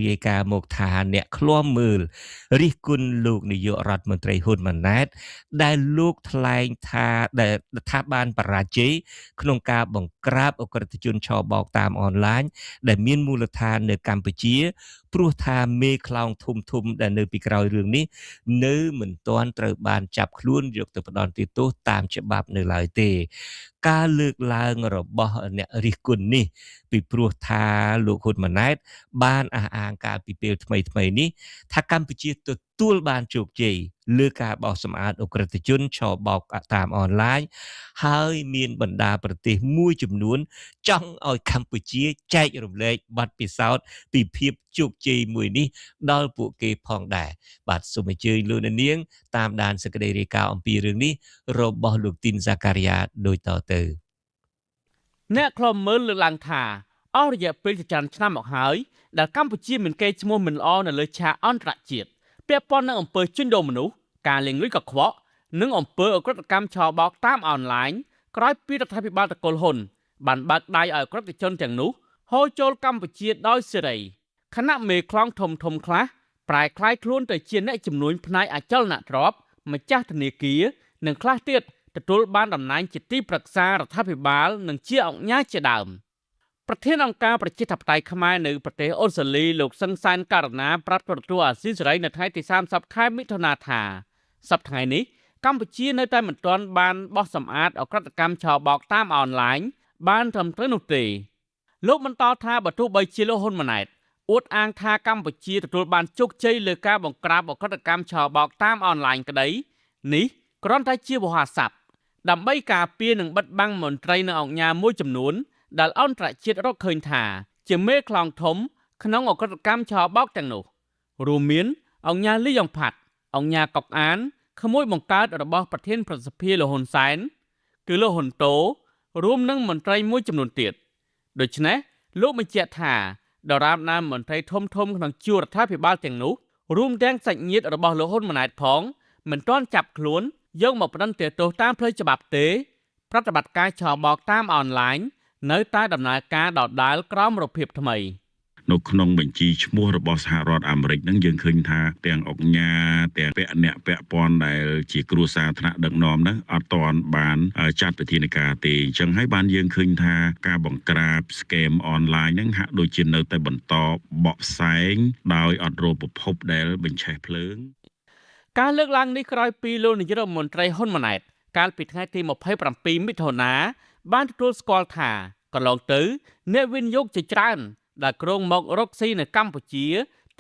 រាយការណ៍មកថាអ្នកឃ្លាំមើលរិះគន់លោកនាយករដ្ឋមន្ត្រីហ៊ុនម៉ាណែតដែលលោកថ្លែងថាដែលថាបានបរាជ័យក្នុងការបង្ក្រាបអក្រិតជនឆបោកតាមអនឡាញដែលមានមូលដ្ឋាននៅកម្ពុជាព្រោះថាមេខ្លោងធំដែលនៅពីក្រោយរឿងនេះនៅមិនទាន់ត្រូវបានចាប់ខ្លួនយកទៅផ្ដន្ទាទោសតាមច្បាប់នៅឡើយទេការលើកឡើងរបស់អ្នករិះគន់នេះពីព្រោះថាលោកហ៊ុនម៉ាណែតបានអះអាងកាលពីពេលថ្មីនេះថាកម្ពុជាទទួលបានជោគជ័យលើការបោះសម្អាតអក្រិតជនឆបោកតាមអនឡាញហើយមានបណ្ដាប្រទេសមួយចំនួនចង់ឲ្យកម្ពុជាចែករំលែកបទពិសោធន៍ពីភាពជោគជ័យមួយនេះដល់ពួកគេផងដែរបាទសូមអញ្ជើញលោកអ្នកនាងតាមដានសេចក្តីរាយការណ៍អំពីរឿងនេះរបស់លោកទីនហ្សាការីយ៉ាដូចតទៅអ្នកខ្លំមើលលើកឡើងថាអស់រយៈពេលជាច្រើនឆ្នាំមកហើយដែលកម្ពុជាមានកេរ្តិ៍ឈ្មោះមិនល្អនៅលើឆាកអន្តរជាតិពាក់ព័ន្ធនឹងអំពើជួញដូរមនុស្សការលេងលុយកខ្វក់និងអំពើអក្រិតកម្មឆបោកតាមអនឡាញក្រោយពីរដ្ឋាភិបាលតកុលហ៊ុនបានបើកដៃឲ្យអក្រិតជនទាំងនោះហូរចូលកម្ពុជាដោយសេរីខណៈមេខ្លោងធំខ្លះប្រែក្លាយខ្លួនទៅជាអ្នកជំនួញផ្នែកអចលនទ្រព្យម្ចាស់ធនាគារនិងខ្លះទៀតទទួលបានតំណែងជាទីប្រឹក្សារដ្ឋាភិបាលនិងជាអង្គការជាដើមប្រធានអង្គការប្រជាធិបតេយ្យខ្មែរនៅប្រទេសអូស្ត្រាលីលោកសឹងសានករណាប្រាប់ទូរទស្សន៍អាស៊ីសេរីនៅថ្ងៃទី30ខែមិថុនាថាសប្តាហ៍ថ្ងៃនេះកម្ពុជានៅតែមិនទាន់បានបោះសម្អាតអក្រិតកម្មឆបោកតាមអនឡាញបានត្រឹមត្រូវនោះទេលោកបន្តថាបើទោះបីជាលោកហ៊ុនម៉ាណែតអួតអាងថាកម្ពុជាទទួលបានជោគជ័យលើការបង្ក្រាបអក្រិតកម្មឆបោកតាមអនឡាញក្តីនេះគ្រាន់តែជាវោហារស័ព្ទដើម្បីការពារនិងបិទបាំងមន្ត្រីនៅអង្គការមួយចំនួនដែលអន្តរជាតិរកឃើញថាជាមេខ្លោងធំក្នុងអក្រិតកម្មឆបោកទាំងនោះរួមមានអង្គការលីយ៉ុងផាត់អង្គការកុកអានក្មួយបង្កើតរបស់ប្រធានប្រសិទ្ធិលោកហ៊ុនសែនគឺលោកហ៊ុនតូរួមនឹងមន្ត្រីមួយចំនួនទៀតដូច្នេះលោកបញ្ជាក់ថាដរាបណាមន្ត្រីធំក្នុងជួររដ្ឋាភិបាលទាំងនោះរួមទាំងសាច់ញាតិរបស់លោកហ៊ុនម៉ាណែតផងមិនទាន់ចាប់ខ្លួនយកមកផ្តន្ទាទោសតាមផ្លូវច្បាប់ទេប្រតិបត្តិការឆបោកតាមអនឡាញនៅតែដំណើរការដដាលក្រោមរបៀបថ្មីនៅក្នុងបញ្ជីឈ្មោះរបស់សហរដ្ឋអាមេរិកហ្នឹងយើងឃើញថាទាំងអង្គការទាំងអ្នកពាក់ព័ន្ធដែលជាគ្រួសារថ្នាក់ដឹកនាំហ្នឹងអត់ទាន់បានចាត់វិធានការទេអញ្ចឹងហើយបានយើងឃើញថាការបង្ក្រាប scam អនឡាញហ្នឹងហាក់ដូចជានៅតែបន្តបកផ្សែងដោយអត់រកប្រភពដែលបញ្ឆេះភ្លើងការលើកឡើងនេះក្រោយពីលោកនាយករដ្ឋមន្ត្រីហ៊ុនម៉ាណែតកាលពីថ្ងៃទី27មិថុនាបានទទួលស្គាល់ថាកន្លងទៅអ្នកវិនិយោគជាច្រើនដែលគ្រោងមករកស៊ីនៅកម្ពុជា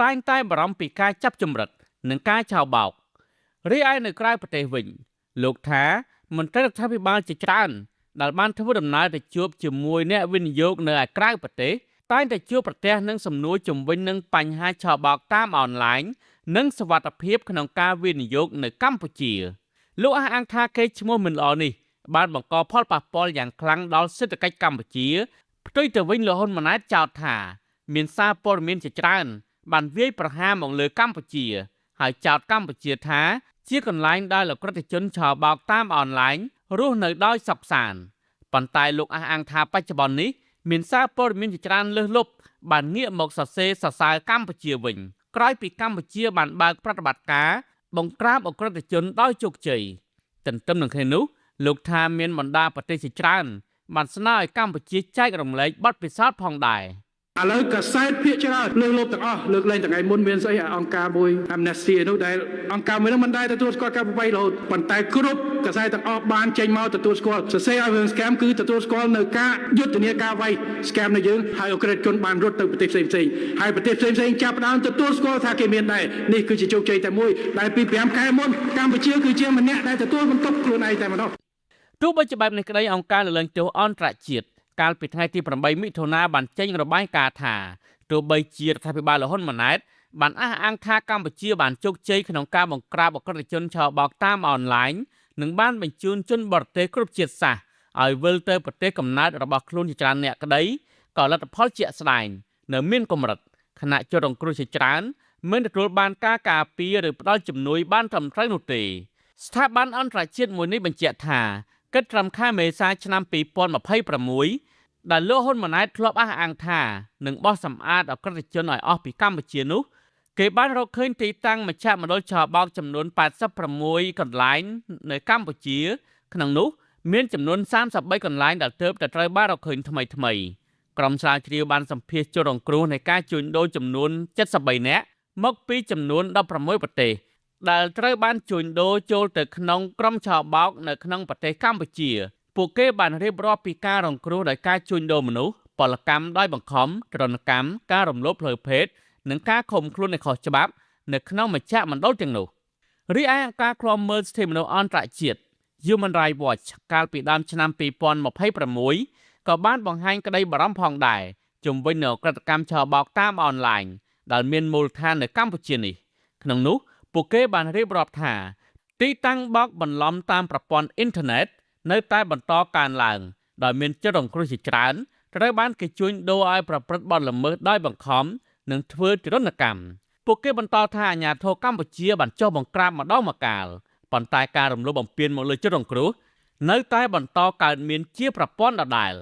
តែងតែបារម្ភពីការចាប់ចម្រិតនិងការឆបោករីឯនៅក្រៅប្រទេសវិញលោកថាមន្ត្រីរដ្ឋាភិបាលជាច្រើនដែលបានធ្វើដំណើរទៅជួបជាមួយអ្នកវិនិយោគនៅឯក្រៅប្រទេសតែងតែជួបប្រទះនឹងសំណួរជំវិញនឹងបញ្ហាឆបោកតាមអនឡាញនិងសុវត្ថិភាពក្នុងការវិនិយោគនៅកម្ពុជាលោកអះអាងថាកេរ្តិ៍ឈ្មោះមិនល្អនេះបានបង្កផលប៉ះពាល់យ៉ាងខ្លាំងដល់សេដ្ឋកិច្ចកម្ពុជាផ្ទុយទៅវិញលោកហ៊ុនម៉ាណែតចោទថាមានសារព័ត៌មានជាច្រើនបានវាយប្រហារមកលើកម្ពុជាហើយចោទកម្ពុជាថាជាកន្លែងដែលអក្រិតជនឆបោកតាមអនឡាញរស់នៅដោយសុខសាន្តប៉ុន្តែលោកអះអាងថាបច្ចុប្បន្ននេះមានសារព័ត៌មានជាច្រើនលើសលប់បានងាកមកសរសើរកម្ពុជាវិញក្រោយពីកម្ពុជាបានបើកប្រតិបត្តិការបង្ក្រាបអក្រិតជនដោយជោគជ័យទន្ទឹមនឹងគ្នានោះលោកថាមានបណ្ដាប្រទេសជាច្រើនបានស្នើឲ្យកម្ពុជាចែករំលែកបទពិសោធន៍ផងដែរឥឡូវកាសែតភាគច្រើនលើកលប់ទាំងអស់លើកលែងថ្ងៃមុនមានស្អីអង្គការមួយ Amnesty នោះដែលអង្គការមួយនោះមិនដែលទទួលស្គាល់ការប្រវ័យរហូតប៉ុន្តែគ្រប់កាសែតទាំងអស់បានចេញមកទទួលស្គាល់សរសេរឲ្យរឿង scam គឺទទួលស្គាល់នៅការយុទ្ធនាការវាយ scam នៅយើងហើយអក្រិតជនបានរត់ទៅប្រទេសផ្សេងហើយប្រទេសផ្សេងចាប់ផ្ដើមទទួលស្គាល់ថាគេមានដែរនេះគឺជាជោគជ័យតែមួយដែលពី5ខែមុនកម្ពុជាគឺជាម្នាក់ដែលទទួលបន្ទុកខ្លួនឯងតែម្ដងទោះបីជាបែបនេះក្តីអង្គការលើកលែងទោសអន្តរជាតិកាលពីថ្ងៃទី8មិថុនាបានចេញរបាយការណ៍ថាទោះបីជារដ្ឋាភិបាលលហ៊ុនម៉ាណែតបានអះអាងថាកម្ពុជាបានជោគជ័យក្នុងការបង្ក្រាបអក្រិតជនឆបោកតាមអនឡាញនិងបានបញ្ជូនជនបរទេសគ្រប់ជាតិសាសន៍ឲ្យវិលទៅប្រទេសកំណើតរបស់ខ្លួនជាច្រើនអ្នកក្តីក៏លទ្ធផលជាក់ស្ដែងនៅមានកម្រិតខណៈជនរងគ្រោះជាច្រើនមិនទទួលបានការការពារឬផ្ដល់ជំនួយបានត្រឹមត្រូវនោះទេស្ថាប័នអន្តរជាតិមួយនេះបញ្ជាក់ថាគិតត្រឹមខែមេសាឆ្នាំ2026 ដែលលោកហ៊ុនម៉ាណែតធ្លាប់អះអាងថានឹងបោះសម្អាតអក្រិតជនឲ្យអស់ពីកម្ពុជានោះគេបានរកឃើញទីតាំងមជ្ឈមណ្ឌលចោលបោកចំនួន86កន្លែងនៅកម្ពុជាក្នុងនោះមានចំនួន33កន្លែងដែលទើបតែត្រូវបានរកឃើញថ្មីក្រុមស្រាវជ្រាវបានសម្ភាសជនរងគ្រោះនៃការជួញដូរចំនួន73នាក់មកពីចំនួន16ប្រទេសដែលត្រូវបានជួញដូរចូលទៅក្នុងក្រុមចោលបោកនៅក្នុងប្រទេសកម្ពុជាពួកគេបានរៀបរាប់ពីការរងគ្រោះដោយការជួញដូរមនុស្សពលកម្មដោយបង្ខំទរណកម្មការរំលោភផ្លូវភេទនិងការឃុំខ្លួននៃខុសច្បាប់នៅក្នុងមជ្ឈមណ្ឌលទាំងនោះរីឯអង្គការឃ្លាំមើលសិទ្ធិមនុស្សអន្តរជាតិ Human Rights Watch កាលពីដើមឆ្នាំ2026ក៏បានបង្ហាញក្តីបារម្ភផងដែរជំវិញនូវអក្រិតកម្មឆបោកតាមអនឡាញដែលមានមូលដ្ឋាននៅកម្ពុជានេះក្នុងនោះពួកគេបានរៀបរាប់ថាទីតាំងបោកបន្លំតាមប្រព័ន្ធអ៊ីនធឺណិតនៅតែបន្តកើនឡើងដោយមានជនរងគ្រោះជាច្រើនត្រូវបានគេជួញដូរឲ្យប្រព្រឹត្តបទល្មើសដោយបង្ខំនិងធ្វើទរណកម្មពួកគេបន្តថាអាជ្ញាធរកម្ពុជាបានចុះបង្ក្រាបម្ដងម្កាលប៉ុន្តែការរំលោភបំពានមកលើជនរងគ្រោះនៅតែបន្តកើតមានជាប្រព័ន្ធដដែល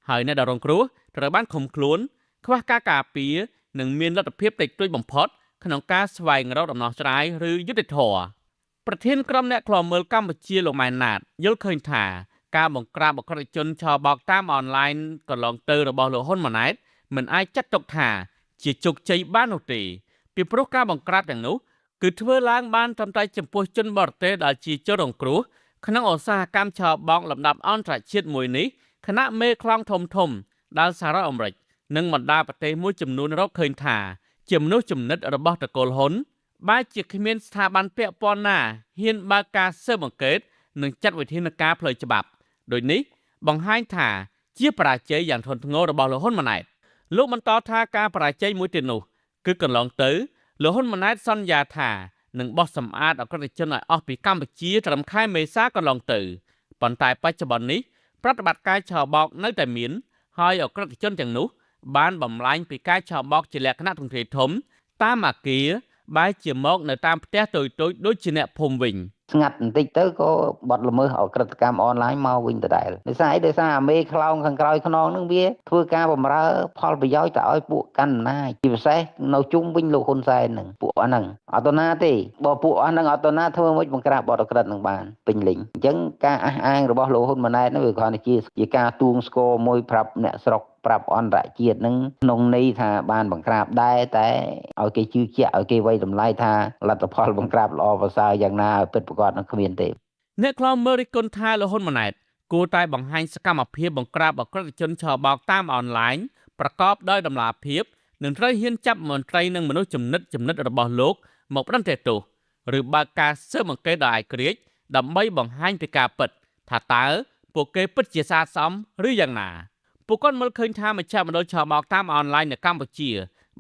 ហើយអ្នកដែលរងគ្រោះត្រូវបានឃុំខ្លួនខ្វះការការពារនិងមានលទ្ធភាពតិចតួចបំផុតក្នុងការស្វែងរកដំណោះស្រាយឬយុត្តិធម៌ប្រធានក្រុមអ្នកឃ្លាំមើលកម្ពុជាលោកម៉ែនណាតយល់ឃើញថាការបង្ក្រាបអក្រិតជនឆបោកតាមអនឡាញកន្លងទៅរបស់លោកហ៊ុនម៉ាណែតមិនអាចចាត់ទុកថាជាជោគជ័យបាននោះទេពីព្រោះការបង្ក្រាបទាំងនោះគឺធ្វើឡើងបានត្រឹមតែចំពោះជនបរទេសដែលជាជនរងគ្រោះក្នុងឧស្សាហកម្មឆបោកលំដាប់អន្តរជាតិមួយនេះគណៈមេខ្លោងធំដែលសហរដ្ឋអាមេរិកនិងបណ្ដាប្រទេសមួយចំនួនរកឃើញថាជាមនុស្សចំណិតរបស់តកូលហ៊ុនបែរជាគ្មានស្ថាប័នពាក់ព័ន្ធណាហ៊ានបើកការស៊ើបអង្កេតនិងចាត់វិធានការផ្លូវច្បាប់ដូចនេះបង្ហាញថាជាបរាជ័យយ៉ាងធ្ងន់ធ្ងររបស់លោកហ៊ុនម៉ាណែតលោកបន្តថាការបរាជ័យមួយទៀតនោះគឺកន្លងទៅលោកហ៊ុនម៉ាណែតសន្យាថានឹងបោះសម្អាតអក្រិតជនឲ្យអស់ពីកម្ពុជាត្រឹមខែមេសាកន្លងទៅប៉ុន្តែបច្ចុប្បន្ននេះប្រតិបត្តិការឆបោកនៅតែមានហើយអក្រិតជនទាំងនោះបានបំលែងពីការឆបោកជាលក្ខណៈទ្រង់ទ្រាយធំតាមអគារបែរជាមកនៅតាមផ្ទះតូចៗដូចជាអ្នកភូមិវិញស្ងាត់បន្តិចទៅក៏បាត់ល្មើសអក្រិតកម្មអនឡាញមកវិញដដែលដោយសារអីដោយសារអាមេខ្លោងខាងក្រោយខ្នងនឹងវាធ្វើការបំរើផលប្រយោជន៍ទៅឲ្យពួកកាន់អំណាចជាពិសេសនៅជុំវិញលោកហ៊ុនសែននឹងពួកអាហ្នឹងអត់ទៅណាទេបើពួកអស់ហ្នឹងអត់ទៅណាធ្វើមិនបង្ក្រាបបទអក្រិតនឹងបានពេញលេញអញ្ចឹងការអះអាងរបស់លោកហ៊ុនម៉ាណែតនោះវាគ្រាន់តែជាការទួងស្គរមួយប្រាប់អ្នកស្រុកប្រាប់អន្តរជាតិនឹងក្នុងន័យថាបានបង្ក្រាបដែរតែឲ្យគេជឿជាក់ឲ្យគេវាយតម្លៃថាលទ្ធផលបង្ក្រាបល្អប្រសើរយ៉ាងណាឲ្យពិតប្រាកដនឹងគ្មានទេអ្នកខ្លំមើលរិះគន់ថាលោកហ៊ុនម៉ាណែតគួរតែបង្ហាញសកម្មភាពបង្ក្រាបអក្រិតជនឆបោកតាមអនឡាញប្រកបដោយតម្លាភាពនិងត្រូវហ៊ានចាប់មន្ត្រីនិងមនុស្សចំណិតរបស់លោកមកផ្តន្ទាទោសឬបើកការស៊ើបអង្កេតដោយឯករាជ្យដើម្បីបង្ហាញពីការពិតថាតើពួកគេពិតជាស្អាតសមឬយ៉ាងណាពួកគាត់មើលឃើញថាមជ្ឈមណ្ឌលឆបោកតាមអនឡាញនៅកម្ពុជា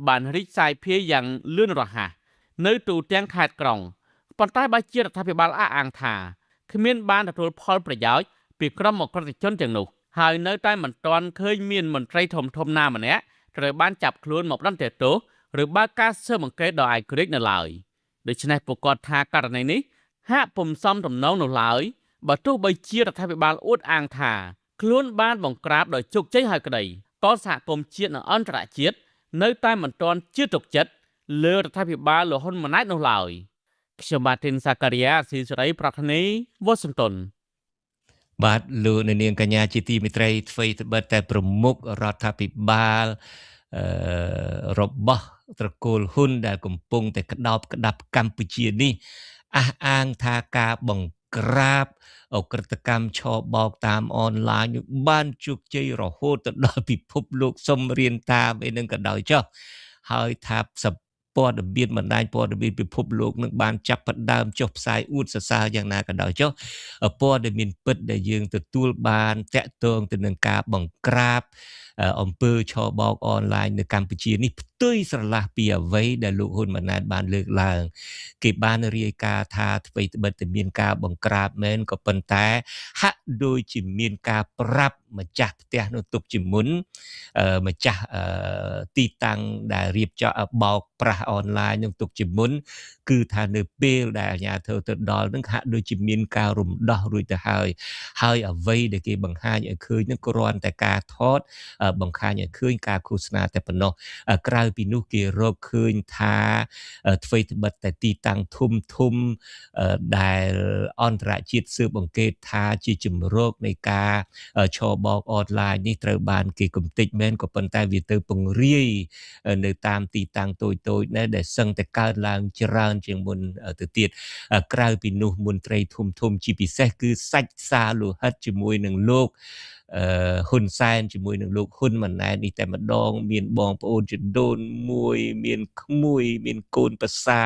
បានរីកសាយភាយយ៉ាងលឿនរហ័សនៅទូទាំងខេត្តក្រុងប៉ុន្តែបើជារដ្ឋាភិបាលអះអាងថាគ្មានបានទទួលផលប្រយោជន៍ពីក្រុមអក្រិតជនទាំងនោះហើយនៅតែមិនទាន់ឃើញមានមន្ត្រីធំណាម្នាក់ត្រូវបានចាប់ខ្លួនមកផ្តន្ទាទោសឬបើកការស៊ើបអង្កេតដោយឯករាជ្យនៅឡើយដូច្នេះពួកគាត់ថាករណីនេះហាក់ពុំសមទំនងនោះឡើយបើទោះបីជារដ្ឋាភិបាលអួតអាងថាខ្លួនបានបង្ក្រាបដោយជោគជ័យហើយក្តីក៏សហគមន៍ជាតិនិងអន្តរជាតិនៅតែមិនទាន់ជឿទុកចិត្តលើរដ្ឋាភិបាលលោកហ៊ុនម៉ាណែតនោះឡើយខ្ញុំបាទទីនសាការីយ៉ាស៊ីសេរីប្រធានីវ៉ាស៊ីនតោនបាទលោកនាងកញ្ញាជាទីមេត្រីអ្វីត្បិតតែប្រមុខរដ្ឋាភិបាលរបស់ត្រកូលហ៊ុនដែលកំពុងតែក្តោបក្តាប់កម្ពុជានេះអះអាងថាការបង្ក្រាបអក្រិតកម្មឆបោកតាមអនឡាញបានជោគជ័យរហូតទៅដល់ពិភពលោកសុំរៀនតាមអីនឹងក៏ដោយចុះហើយថាព័ត៌មានបណ្ដាញព័ត៌មានពិភពលោកនឹងបានចាប់ផ្ដើមចុះផ្សាយអួតសរសើរយ៉ាងណាក៏ដោយចុះព័ត៌មានពិតដែលយើងទទួលបានតាក់ទងទៅនឹងការបង្ក្រាប អំពើឆបោកអនឡាញនៅកម្ពុជានេះផ្ទុយស្រឡះពីអ្វីដែលលោកហ៊ុនម៉ាណែតបានលើកឡើងគេបានរាយការណ៍ថាអ្វីត្បិតតែមានការបង្ក្រាបមែនក៏ប៉ុន្តែហាក់ដូចជាមានការប្រាប់ម្ចាស់ផ្ទះនោះទុកជាមុនម្ចាស់ទីតាំងដែលរៀបចំបោកប្រាស់អនឡាញនឹងទុកជាមុនគឺថានៅពេលដែលអាជ្ញាធរទៅដល់នឹងហាក់ដូចជាមានការរំដោះរួចទៅហើយអ្វីដែលគេបង្ហាញឲ្យឃើញនឹងគ្រាន់តែការថតបង្ហាញឲ្យឃើញការឃោសនាតែប៉ុណ្ណោះក្រៅពីនោះគេរកឃើញថាអ្វីត្បិតតែទីតាំងធំដែលអន្តរជាតិស៊ើបអង្កេតថាជាជំរកនៃការឆបោកអនឡាញនេះត្រូវបានគេគំទេចមែនក៏ប៉ុន្តែវាទៅពង្រាយនៅតាមទីតាំងតូចៗដែលសឹងតែកើតឡើងច្រើនជាងមុនទៅទៀតក្រៅពីនោះមន្ត្រីធំជាពិសេសគឺសាច់សារលោហិតជាមួយនឹងលោកហ៊ុនសែនជាមួយនឹងលោកហ៊ុនម៉ាណែតនេះតែម្ដងមានបងប្អូនជីដូនមួយមានក្មួយមានកូនប្រសា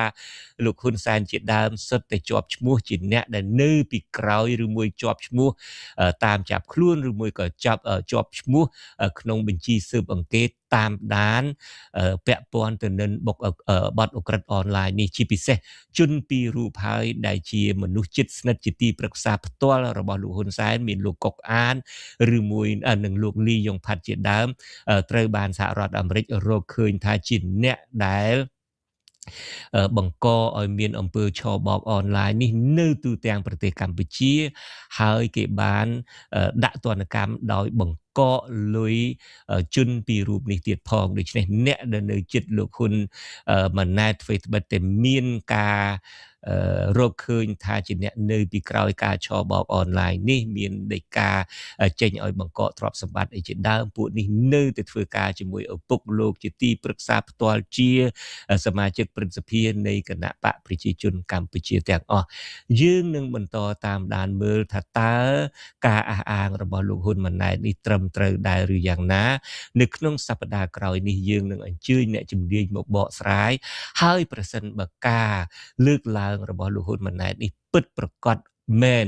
លោកហ៊ុនសែនជាដើមសុទ្ធតែជាប់ឈ្មោះជាអ្នកដែលនៅពីក្រោយឬមួយជាប់ឈ្មោះតាមចាប់ខ្លួនឬមួយក៏ជាប់ឈ្មោះក្នុងបញ្ជីស៊ើបអង្កេតតាមដានពាក់ព័ន្ធទៅនឹងបទឧក្រិដ្ឋអនឡាញនេះជាពិសេសជនពីររូបហើយដែលជាមនុស្សជិតស្និទ្ធជាទីប្រឹក្សាផ្ទាល់របស់លោកហ៊ុនសែនមានលោកកុកអានឬមួយនឹងលោកលីយ៉ុងផាត់ជាដើមត្រូវបានសហរដ្ឋអាមេរិករកឃើញថាជាអ្នកដែលបង្កឲ្យមានអំពើឆបោកអនឡាញនេះនៅទូទាំងប្រទេសកម្ពុជាហើយគេបានដាក់ទណ្ឌកម្មដោយបង្កកលុយជនពីរូបនេះទៀតផងដូច្នេះអ្នកដែលនៅចិត្តលោកហ៊ុនម៉ាណែតធ្វើត្បិតតែមានការរកឃើញថាជាអ្នកនៅពីក្រោយការឆបោកអនឡាញនេះមានដីកាចេញឲ្យបង្កកទ្រព្យសម្បត្តិអីជាដើមពួកនេះនៅតែធ្វើការជាមួយឪពុកលោកជាទីប្រឹក្សាផ្ទាល់ជាសមាជិកព្រឹទ្ធសភានៃគណៈបកប្រជាជនកម្ពុជាទាំងអស់យើងនឹងបន្តតាមដានមើលថាតើការអះអាងរបស់លោកហ៊ុនម៉ាណែតនេះត្រឹមត្រូវដែរឬយ៉ាងណានៅក្នុងសប្តាហ៍ក្រោយនេះយើងនឹងអញ្ជើញអ្នកជំនាញមកបកស្រាយហើយប្រសិនបើការលើកឡើងរបស់លោកហ៊ុនម៉ាណែតនេះពិតប្រាកដមែន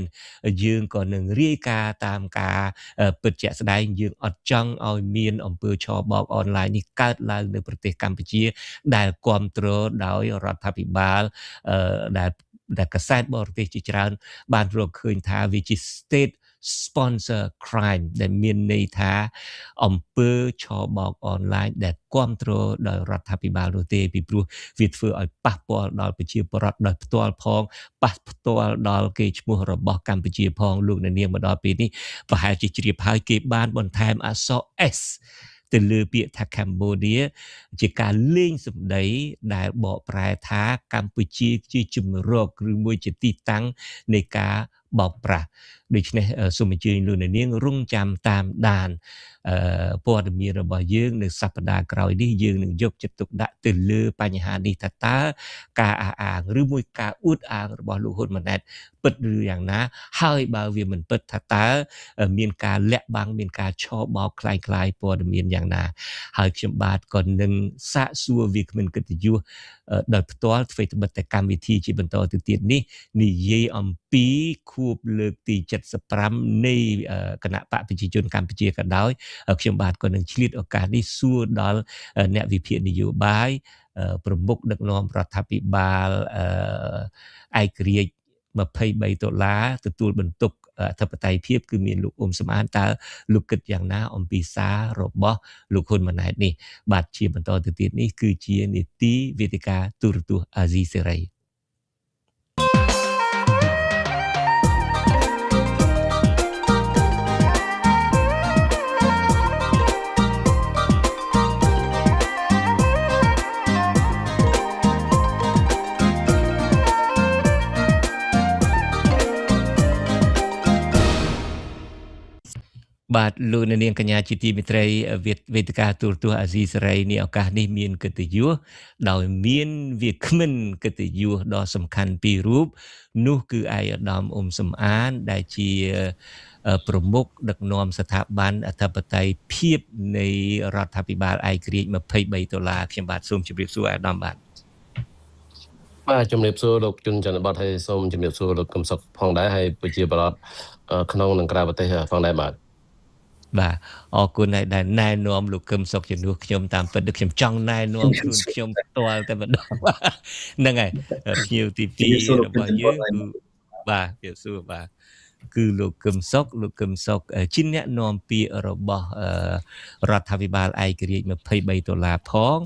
យើងក៏នឹងរាយការណ៍តាមការពិតជាក់ស្ដែងយើងអត់ចង់ឲ្យមានអំពើឆបោកអនឡាញនេះកើតឡើងនៅប្រទេសកម្ពុជាដែលគ្រប់គ្រងដោយរដ្ឋាភិបាលដែលកាសែតបរទេសជាច្រើនបានរកឃើញថាវាជា state sponsor crime ដែលមានន័យថាអំពើឆបោកអនឡាញដែលគ្រប់គ្រងដោយរដ្ឋាភិបាលនោះទេពីព្រោះវាធ្វើឲ្យប៉ះពាល់ដល់ប្រជាពលរដ្ឋដោយផ្ទាល់ផងប៉ះផ្ទាល់ដល់កេរ្តិ៍ឈ្មោះរបស់កម្ពុជាផងលោកអ្នកនាងមកដល់ពេលនេះប្រហែលជាជ្រាបហើយគេបានបន្ថែមអក្សរ S ទៅលើពាក្យថា Cambodia ជាការលេងសម្ដីដែលបកប្រែថាកម្ពុជាជាជំរកឬមួយជាទីតាំងនៃការបោកប្រាស់ដូច្នេះសូមអញ្ជើញលោកអ្នកនាងរងចាំតាមដានព័ត៌មានរបស់យើងនៅសប្តាហ៍ក្រោយនេះយើងនឹងយកចិត្តទុកដាក់ទៅលើបញ្ហានេះថាតើការអះអាងឬមួយការអួតអាងរបស់លោកហ៊ុនម៉ាណែតពិតឬយ៉ាងណាហើយបើវាមិនពិតថាតើមានការលាក់បាំងមានការឆបោកคล้ายព័ត៌មានយ៉ាងណាហើយខ្ញុំបាទក៏នឹងសាកសួរវាគ្មិនកិត្តិយសដោយផ្ទាល់ធ្វើត្បិតតែកម្មវិធីជាបន្តទៅទៀតនេះនិយាយអំពីខួបលើកទី75នៃគណៈបកប្រជាជនកម្ពុជាក៏ដោយខ្ញុំបាទក៏នឹងឆ្លៀតឱកាសនេះសួរដល់អ្នកវិភាគនយោបាយប្រមុខដឹកនាំរដ្ឋាភិបាលឯករាជ្យ$23ទទួលបន្ទុកអធិបតេយ្យភាពគឺមានលោកអ៊ុំសំអានតើលោកគិតយ៉ាងណាអំពីសាររបស់លោកហ៊ុនម៉ាណែតនេះបាទជាបន្តទៅទៀតនេះគឺជានីតិវេទិកាទូរទស្សន៍អាស៊ីសេរីបាទលោកនាងកញ្ញាជាទីមេត្រីវេទិកាទូរទស្សន៍អាស៊ីសេរីនេះឱកាសនេះមានកិត្តិយសដោយមានវាគ្មិនកិត្តិយសដ៏សំខាន់ពីររូបនោះគឺឯកឧត្តមអ៊ុំសំអានដែលជាប្រមុខដឹកនាំស្ថាប័នអធិបតេយ្យភាពនៃរដ្ឋាភិបាលឯករាជ្យ$23ខ្ញុំបាទសូមជម្រាបសួរឯកឧត្តមបាទជំរាបសួរលោកជុនច័ន្ទបតហើយសូមជម្រាបសួរលោកកឹមសុខផងដែរហើយប្រជាពលរដ្ឋក្នុងនិងក្រៅប្រទេសផងដែរបាទ បាទអរគុណហើយដែលណែនាំលោកកឹមសុខជំនួសខ្ញុំតាមពិតដូចខ្ញុំចង់ណែនាំខ្លួនខ្ញុំផ្ទាល់តែម្ដងហ្នឹងហើយភ្ញៀវទី2របស់យើងគឺបាទជម្រាបសួរបាទគឺលោកកឹមសុខជាអ្នកនាំពាក្យរបស់រដ្ឋាភិបាលឯករាជ្យ$23ផង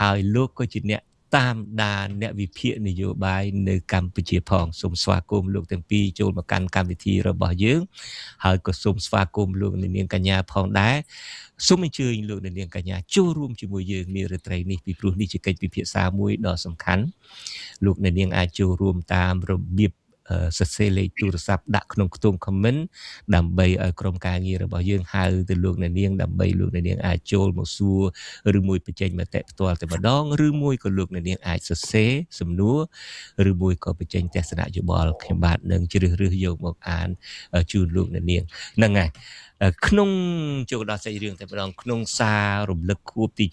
ហើយលោកក៏ជាអ្នកតាមដានអ្នកវិភាគនយោបាយនៅកម្ពុជាផងសូមស្វាគមន៍លោកទាំងពីរចូលមកកាន់កម្មវិធីរបស់យើងហើយក៏សូមស្វាគមន៍លោកនាងកញ្ញាផងដែរសូមអញ្ជើញលោកនាងកញ្ញាចូលរួមជាមួយយើងនារាត្រីនេះពីព្រោះនេះជាកិច្ចពិភាក្សាមួយដ៏សំខាន់លោកនាងអាចចូលរួមតាមរបៀបសរសេរលេខទូរស័ព្ទដាក់ក្នុងខ្ទង់ comment ដើម្បីឲ្យក្រុមការងាររបស់យើងហៅទៅលោកអ្នកនាងដើម្បីលោកអ្នកនាងអាចចូលមកសួរឬមួយបញ្ចេញមតិផ្ទាល់តែម្ដងឬមួយក៏លោកអ្នកនាងអាចសរសេរសំណួរឬមួយក៏បញ្ចេញទស្សនៈយោបល់ខ្ញុំបាទនឹងជ្រើសរើសយកមកអានជូនលោកអ្នកនាងហ្នឹងហើយក្នុងចូលដល់សាច់រឿងតែម្ដងក្នុងសាររំលឹកខួបទី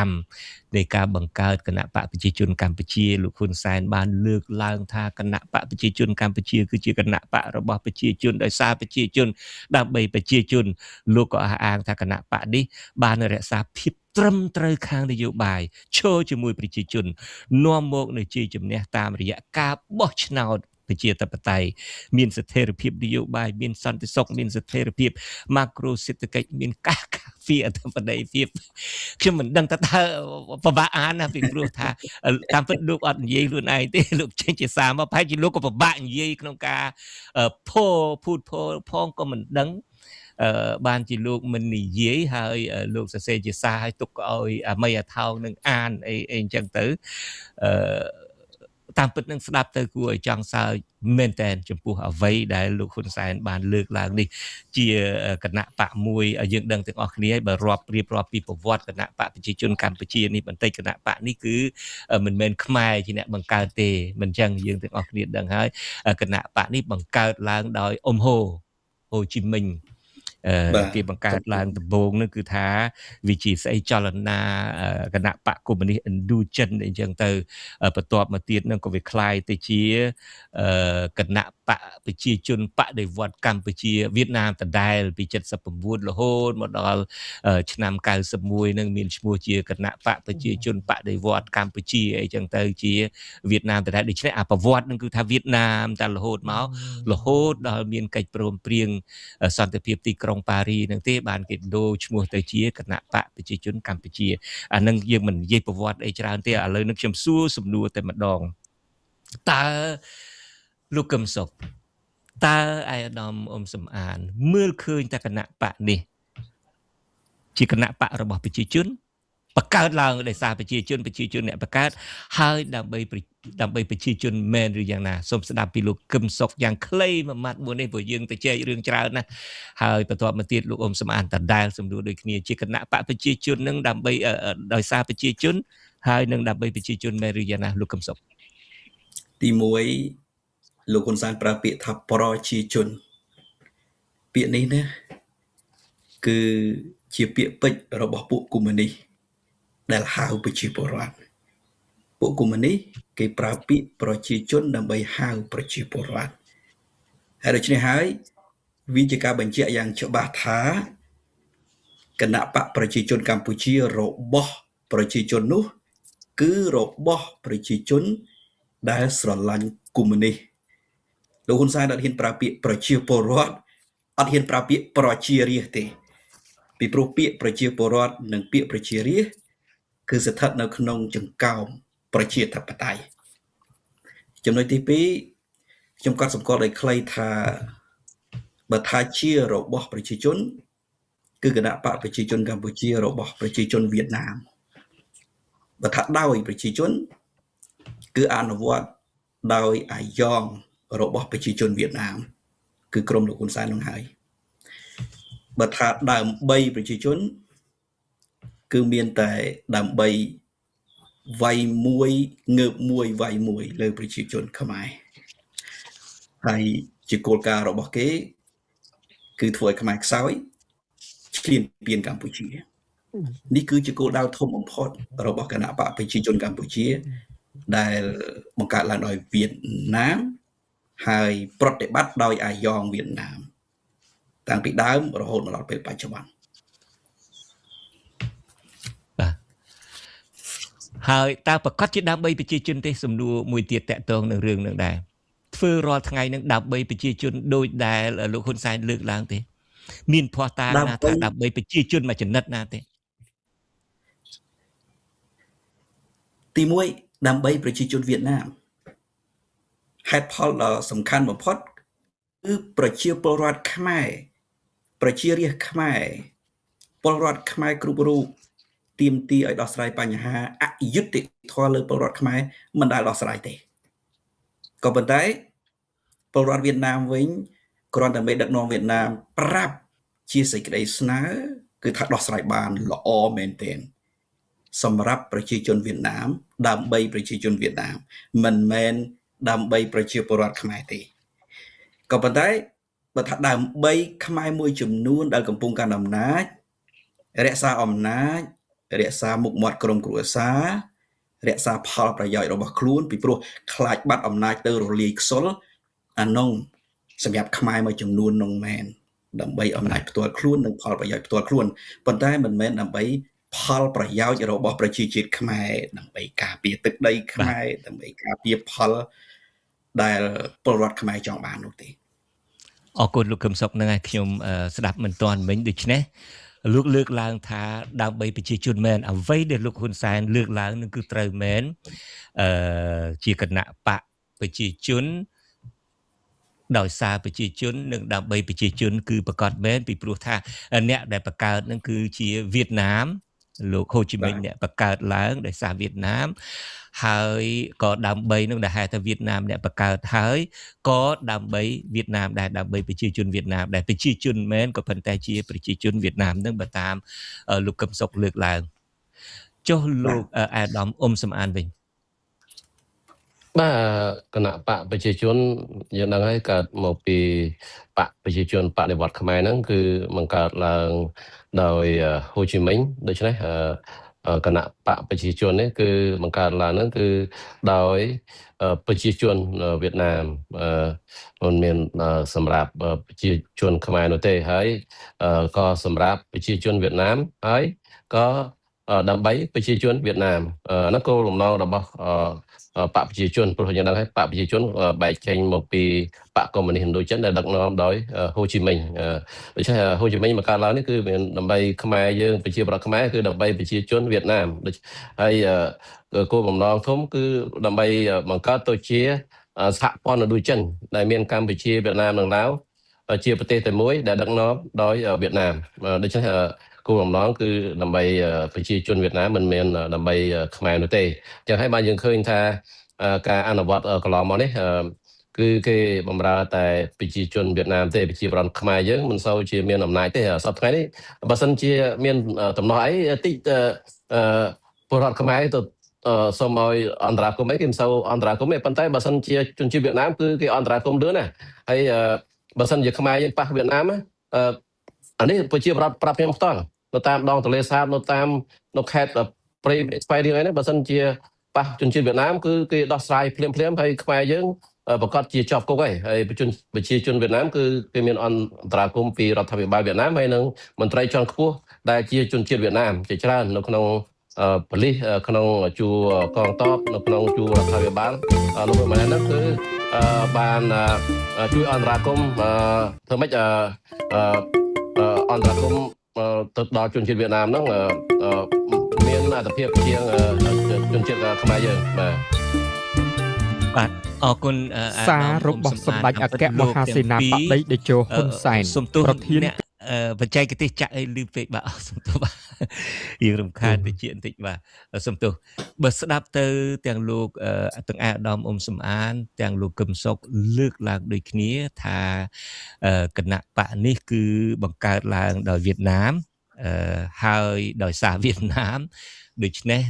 75នៃការបង្កើតគណៈបកប្រជាជនកម្ពុជាលោកហ៊ុនសែនបានលើកឡើងថាគណៈបកប្រជាជនកម្ពុជាគឺជាគណៈបករបស់ប្រជាជនដោយសារប្រជាជនដើម្បីប្រជាជនលោកក៏អះអាងថាគណៈបកនេះបានរក្សាភាពត្រឹមត្រូវខាងនយោបាយឈរជាមួយប្រជាជននាំមកនៅជ័យជំនះតាមរយៈការបោះឆ្នោតប្រជាធិបតេយ្យមានស្ថិរភាពនយោបាយមានសន្តិសុខមានស្ថិរភាពម៉ាក្រូសេដ្ឋកិច្ចមានការការពារអធិបតេយ្យភាពខ្ញុំមិនដឹងថាតើពិបាកអានណាពីព្រោះថាតាមពិតលោកអត់និយាយខ្លួនឯងទេលោកចេញជាសារមកប្រហែលជាលោកក៏ពិបាកនិយាយក្នុងការភូតផងក៏មិនដឹងបានជាលោកមិននិយាយហើយលោកសរសេរជាសារឲ្យទុកឲ្យអាមីអាថោងនឹងអានអីអញ្ចឹងទៅតាមពិតនឹងស្ដាប់ទៅគួរឲ្យចង់សើចមែនតែនចំពោះអ្វីដែលលោកហ៊ុនសែនបានលើកឡើងនេះជាគណៈបកមួយយើងដឹងទាំងអស់គ្នាហើយបើរៀបរាប់ពីប្រវត្តិគណៈបកប្រជាជនកម្ពុជានេះបន្តិចគណៈបកនេះគឺមិនមែនខ្មែរជាអ្នកបង្កើតទេមិនចឹងយើងទាំងអស់គ្នាដឹងហើយគណៈបកនេះបង្កើតឡើងដោយអ៊ុំហូជីមិញគេបង្កើតឡើងដំបូងនោះគឺថាវាជាស្អីចលនាគណៈបកកុម្មុយនីសឥណ្ឌូចិនអីចឹងទៅបន្ទាប់មកទៀតនឹងក៏វាคล้ายទៅជាគណៈបកប្រជាជនបដិវត្តកម្ពុជាវៀតណាមដដែលពី79រហូតមកដល់ឆ្នាំ91នឹងមានឈ្មោះជាគណៈបកប្រជាជនបដិវត្តកម្ពុជាអីចឹងទៅជាវៀតណាមដដែលដូច្នេះអាប្រវត្តិនឹងគឺថាវៀតណាមតែរហូតមករហូតដល់មានកិច្ចព្រមព្រៀងសន្តិភាពទីក្រុងប៉ារីនឹងទេបានគេដូរឈ្មោះទៅជាគណៈបកប្រជាជនកម្ពុជាអានឹងយើងមិននិយាយប្រវត្តិអីច្រើនទេឥឡូវនេះខ្ញុំសួរសំណួរតែម្ដងតើលោកកឹមសុខតើអាយដាមអ៊ុំសំអានមើលឃើញតែគណៈបកនេះជាគណៈបករបស់ប្រជាជនបង្កើតឡើងដោយសារប្រជាជនអ្នកបង្កើតហើយដើម្បីប្រជាជនមែនឬយ៉ាងណាសូមស្ដាប់ពីលោកកឹមសុខយ៉ាងខ្លីមួយម៉ាត់មួយនេះព្រោះយើងទៅជែករឿងច្រើនណាស់ហើយបន្ទាប់មកទៀតលោកអ៊ុំសំអានដដែលសំដួលដូចគ្នាជាគណៈបកប្រជាជននឹងដើម្បីដោយសារប្រជាជនហើយនឹងដើម្បីប្រជាជនមែនឬយ៉ាងណាលោកកឹមសុខទី1លោកហ៊ុនសែនប្រើពាក្យថាប្រជាជនពាក្យនេះណាគឺជាពាក្យពេចន៍របស់ពួកកុម្មុយនីសដែលហៅប្រជាពលរដ្ឋពួកកុម្មុយនីសគេប្រើពាក្យប្រជាជនដើម្បីហៅប្រជាពលរដ្ឋហើយដូច្នេះហើយវាជាការបញ្ជាក់យ៉ាងច្បាស់ថាគណៈបកប្រជាជនកម្ពុជារបស់ប្រជាជននោះគឺរបស់ប្រជាជនដែលស្រឡាញ់កុម្មុយនីសលោកហ៊ុនសែនអត់ហ៊ានប្រើពាក្យប្រជាពលរដ្ឋអត់ហ៊ានប្រើពាក្យប្រជារាស្ត្រទេពីព្រោះពាក្យប្រជាពលរដ្ឋនិងពាក្យប្រជារាស្ត្រគឺស្ថិតនៅក្នុងចង្កោមប្រជាធិបតេយ្យចំណុចទី2ខ្ញុំក៏សម្គាល់ដោយខ្លីថាបើថាជារបស់ប្រជាជនគឺគណៈបកប្រជាជនកម្ពុជារបស់ប្រជាជនវៀតណាមបើថាដោយប្រជាជនគឺអនុវត្តដោយអាយ៉ងរបស់ប្រជាជនវៀតណាមគឺក្រុមលោកហ៊ុនសែននឹងហើយបើថាដើម្បីប្រជាជនគឺមានតែដើម្បីវាយមួយងើបមួយវាយមួយលើប្រជាជនខ្មែរហើយជាគោលការណ៍របស់គេគឺធ្វើឲ្យខ្មែរខ្សោយឈ្លានពានកម្ពុជានេះគឺជាគោលដៅធំបំផុតរបស់គណៈបកប្រជាជនកម្ពុជាដែលបង្កើតឡើងដោយវៀតណាមហើយប្រតិបត្តិដោយអាយ៉ងវៀតណាម តាំងពីដើមរហូតមកដល់ពេលបច្ចុប្បន្ន បាទហើយតើប្រកាសជាដើម្បីប្រជាជនទេសំណួរមួយទៀតតកតងនឹងរឿងនឹងដែរធ្វើរាល់ថ្ងៃនឹងដើម្បីប្រជាជនដោយដែលលោកហ៊ុនសែនលើកឡើងទេមានភ័ស្តុតាងណាថាដើម្បីប្រជាជនមួយចំណិតណាទេ ទីមួយដើម្បីប្រជាជនវៀតណាមហេតុផលដ៏សំខាន់បំផុតគឺប្រជាពលរដ្ឋខ្មែរប្រជារាស្ត្រខ្មែរពលរដ្ឋខ្មែរគ្រប់រូបទាមទារឲ្យដោះស្រាយបញ្ហាអយុត្តិធម៌លើពលរដ្ឋខ្មែរមិនដែលដោះស្រាយទេក៏ប៉ុន្តែពលរដ្ឋវៀតណាមវិញគ្រាន់តែមេដឹកនាំវៀតណាមប្រាប់ជាសេចក្តីស្នើគឺថាដោះស្រាយបានល្អមែនទែនសម្រាប់ប្រជាជនវៀតណាមដើម្បីប្រជាជនវៀតណាមមិនមែនដើម្បីប្រជាពលរដ្ឋខ្មែរទេក៏ប៉ុន្តែបើថាដើម្បីខ្មែរមួយចំនួនដែលកំពុងកាន់អំណាចរក្សាអំណាចរក្សាមុខមាត់ក្រុមគ្រួសាររក្សាផលប្រយោជន៍របស់ខ្លួនពីព្រោះខ្លាចបាត់អំណាចទៅរលាយខ្សុលអានោះសម្រាប់ខ្មែរមួយចំនួននោះមែនដើម្បីអំណាចផ្ទាល់ខ្លួននិងផលប្រយោជន៍ផ្ទាល់ខ្លួនប៉ុន្តែមិនមែនដើម្បីផលប្រយោជន៍របស់ប្រជាជាតិខ្មែរដើម្បីការពារទឹកដីខ្មែរដើម្បីការពារផលដែលពលរដ្ឋខ្មែរចង់បាននោះទេ អរគុណលោកកឹមសុខនឹងឲ្យខ្ញុំស្ដាប់មិនទាន់មិញដូច្នេះលោកលើកឡើងថាដើម្បីប្រជាជនមែនអ្វីដែលលោកហ៊ុនសែនលើកឡើងនឹងគឺត្រូវមែនជាគណៈបកប្រជាជនដោយសារប្រជាជននិងដើម្បីប្រជាជនគឺប្រកាសមែនពីព្រោះថាអ្នកដែលបង្កើតនឹងគឺជាវៀតណាមលោកហូជីមិញអ្នកបង្កើតឡើងដោយសារវៀតណាមហើយក៏ដើម្បីនឹងដែលហៅថាវៀតណាមអ្នកបង្កើតហើយក៏ដើម្បីវៀតណាមដែរដើម្បីប្រជាជនវៀតណាមដែរប្រជាជនមែនក៏ប៉ុន្តែជាប្រជាជនវៀតណាមនឹងបើតាមលោកកឹមសុខលើកឡើងចុះលោកអាដាមអ៊ុំសំអានវិញ បាទគណៈបកប្រជាជនយើងដឹងហើយកើតមកពីបកប្រជាជនបដិវត្តខ្មែរហ្នឹងគឺបង្កើតឡើងដោយហូជីមិញដូច្នេះគណៈបកប្រជាជននេះគឺបង្កើតឡើងហ្នឹងគឺដោយប្រជាជនវៀតណាមមិនមានសម្រាប់ប្រជាជនខ្មែរនោះទេហើយក៏សម្រាប់ប្រជាជនវៀតណាមហើយក៏ដើម្បីប្រជាជនវៀតណាមហ្នឹងគោលបំណងរបស់បកប្រជាជនព្រោះយើងដឹងហើយបកប្រជាជនបែកចេញមកពីបកកុម្មុយនីសឥណ្ឌូចិនដែលដឹកនាំដោយហូជីមិញដូច្នេះហូជីមិញមកកើតឡើងនេះគឺមានដើម្បីខ្មែរយើងប្រជាប្រដ្ឋខ្មែរគឺដើម្បីប្រជាជនវៀតណាមដូចហើយគោលបំណងធំគឺដើម្បីបង្កើតទៅជាសហព័ន្ធឥណ្ឌូចិនដែលមានកម្ពុជាវៀតណាមនិងឡាវជាប្រទេសតែមួយដែលដឹកនាំដោយវៀតណាមដូច្នេះគោលបំណងគឺដើម្បីប្រជាជនវៀតណាមមិនមែនដើម្បីខ្មែរនោះទេចឹងហើយបានយើងឃើញថាការអនុវត្តកន្លងមកនេះគឺគេបំរើតែប្រជាជនវៀតណាមទេប្រជាប្រដ្ឋខ្មែរយើងមិនសូវជាមានអំណាចទេសប្តាហ៍ថ្ងៃនេះបើសិនជាមានដំណោះអីតិចពលរដ្ឋខ្មែរទៅសូមឲ្យអន្តរាគមន៍អីគេមិនសូវអន្តរាគមន៍ទេប៉ុន្តែបើសិនជាជនជាតិវៀតណាមគឺគេអន្តរាគមន៍លឿនណាស់ហើយបើសិនជាខ្មែរយើងប៉ះវៀតណាមអានេះប្រជាប្រដ្ឋប្រាប់ខ្ញុំផ្ទាល់នៅតាមដងទន្លេសាបនៅតាមនៅខេត្តព្រៃស្វាយរៀងអីហ្នឹងបើសិនជាប៉ះជនជាតិវៀតណាមគឺគេដោះស្រាយភ្លាមហើយខ្មែរយើងប្រកាសជាជាប់គុកហើយប្រជាជនវៀតណាមគឺគេមានអន្តរាគមន៍ពីរដ្ឋាភិបាលវៀតណាមហើយនឹងមន្ត្រីជាន់ខ្ពស់ដែលជាជនជាតិវៀតណាមជាច្រើននៅក្នុងប៉ូលីសក្នុងជួរកងទ័ពនៅក្នុងជួររដ្ឋាភិបាលលោកប្រមាណហ្នឹងគឺបានជួយអន្តរាគមន៍ធ្វើម៉េចអន្តរាគមន៍ទៅដល់ជនជាតិវៀតណាមហ្នឹងមានអត្ថភាពជាងជនជាតិខ្មែរយើងបាទអរគុណ សាររបស់សម្ដេចអគ្គមហាសេនាបតីតេជោហ៊ុនសែនប្រធានបច្ចេកទេសចាក់អីលឺពេកបាទសុំទោសបាទយើងរំខានតិចបន្តិចបាទសុំទោសបើស្ដាប់ទៅទាំងលោកទាំងអាដាមអ៊ុំសំអានទាំងលោកកឹមសុខលើកឡើងដូចគ្នាថាគណៈបកនេះគឺបង្កើតឡើងដោយវៀតណាមហើយដោយសារវៀតណាមដូច្នេះ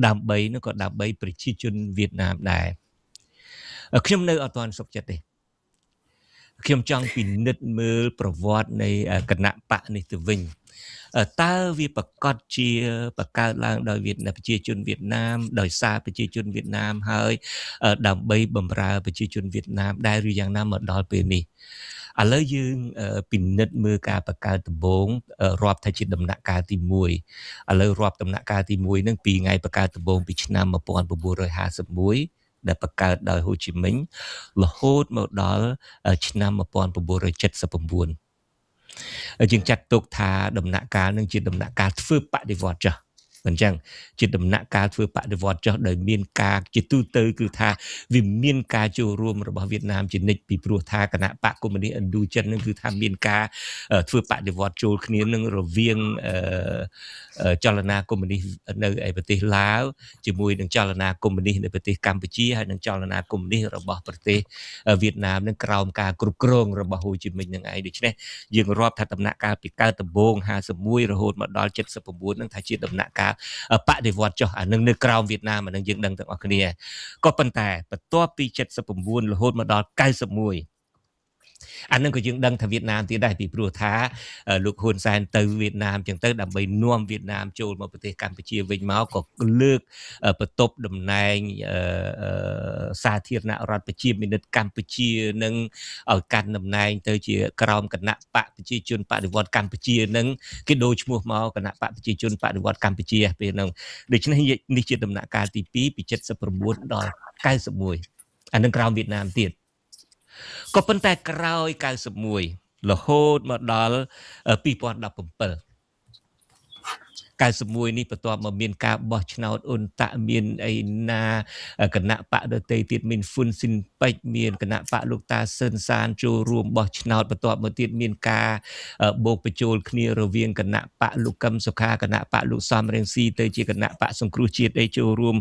ដើម្បីនោះក៏ដើម្បីប្រជាជនវៀតណាមដែរខ្ញុំនៅអត់ទាន់សុខចិត្តទេ ខ្ញុំចង់ពិនិត្យមើលប្រវត្តិនៃគណៈបកនេះទៅវិញតើវាប្រកាសជាបង្កើតឡើងដោយប្រជាជនវៀតណាមដោយសារប្រជាជនវៀតណាមហើយដើម្បីបម្រើប្រជាជនវៀតណាមដែរឬយ៉ាងណាមកដល់ពេលនេះឥឡូវយើងពិនិត្យមើលការបង្កើតដំបូងរាប់ថាជាដំណាក់កាលទី1ឥឡូវរាប់ដំណាក់កាលទី1ហ្នឹងពីថ្ងៃបង្កើតដំបូងពីឆ្នាំ1951ដែលបង្កើតដោយហ៊ូជីមិញរហូតមកដល់ឆ្នាំ1979យើងចាត់ទុកថាដំណាក់កាលនឹងជាដំណាក់កាលធ្វើបដិវត្តចុះអញ្ចឹងជាដំណាក់កាលធ្វើបដិវត្តចុះដោយមានការជាទូទៅគឺថាវាមានការចូលរួមរបស់វៀតណាមជានិច្ចពីព្រោះថាគណៈបកកុម្មុយនីសឥណ្ឌូចិននឹងគឺថាមានការធ្វើបដិវត្តចូលគ្នានឹងរវាងចលនាកុម្មុយនីសនៅឯប្រទេសឡាវជាមួយនឹងចលនាកុម្មុយនីសនៅប្រទេសកម្ពុជាហើយនឹងចលនាកុម្មុយនីសរបស់ប្រទេសវៀតណាមនឹងក្រោមការគ្រប់គ្រងរបស់ហ៊ូជីមិញនឹងឯងដូច្នេះយើងរាប់ថាដំណាក់កាលពីកើតដំបូង51រហូតមកដល់79នឹងថាជាដំណាក់កាលបដិវត្តចុះអានឹងនៅក្រោមវៀតណាមអានឹងយើងដឹងទាំងអស់គ្នាក៏ប៉ុន្តែបន្ទាប់ពី79រហូតមកដល់91អានឹងក៏យើងដឹងថាវៀតណាមទៀតដែរពីព្រោះថាលោកហ៊ុនសែនទៅវៀតណាមចឹងទៅដើម្បីនាំវៀតណាមចូលមកប្រទេសកម្ពុជាវិញមកក៏លើកបន្ទប់តំណែងសាធារណរដ្ឋប្រជាមានិតកម្ពុជានឹងឲ្យកាន់តំណែងទៅជាក្រោមគណៈបកប្រជាជនបដិវត្តកម្ពុជានឹងគេដូរឈ្មោះមកគណៈបកប្រជាជនបដិវត្តកម្ពុជាពេលហ្នឹងដូច្នេះនេះជាដំណាក់កាលទី2ពី79ដល់91អានឹងក្រោមវៀតណាមទៀតក៏ប៉ុន្តែក្រោយ91រហូតមកដល់2017 91នេះបន្ទាប់មកមានការបោះឆ្នោតអ៊ុនតាក់មានអីណាគណៈបកដទៃទៀតមានហ្វុនស៊ីនពេជ្រមានគណៈបកលោកតាស៊ិនសានចូលរួមបោះឆ្នោតបន្ទាប់មកទៀតមានការបូកបញ្ចូលគ្នារវាងគណៈបកលោកកឹមសុខាគណៈបកលោកសំរងស៊ីទៅជាគណៈបកសង្គ្រោះជាតិអីចូលរួម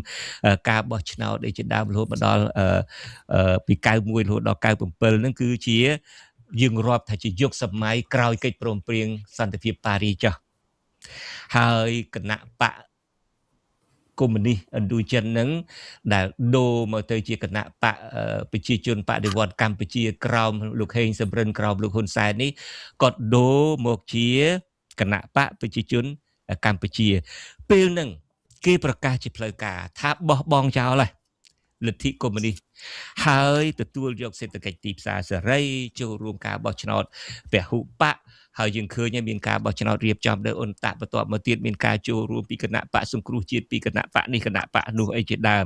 ការបោះឆ្នោតអីជាដើមរហូតមកដល់ពី91រហូតដល់97ហ្នឹងគឺជាយើងរាប់ថាជាយុគសម័យក្រោយកិច្ចព្រមព្រៀងសន្តិភាពប៉ារីសចុះហើយគណៈបកកុម្មុយនីសឥណ្ឌូចិននឹងដែលដូរមកទៅជាគណៈបកប្រជាជនបដិវត្តកម្ពុជាក្រោមលោកហេងសំរិនក្រោមលោកហ៊ុនសែននេះក៏ដូរមកជាគណៈបកប្រជាជនកម្ពុជាពេលហ្នឹងគេប្រកាសជាផ្លូវការថាបោះបង់ចោលហើយលទ្ធិកុម្មុយនីសហើយទទួលយកសេដ្ឋកិច្ចទីផ្សារសេរីចូលរួមការបោះឆ្នោតពហុបកហើយយើងឃើញមានការបោះឆ្នោតរៀបចំដោយអ៊ុនតាក់បន្ទាប់មកទៀតមានការចូលរួមពីគណៈបកសង្គ្រោះជាតិពីគណៈបកនេះគណៈបកនោះអីជាដើម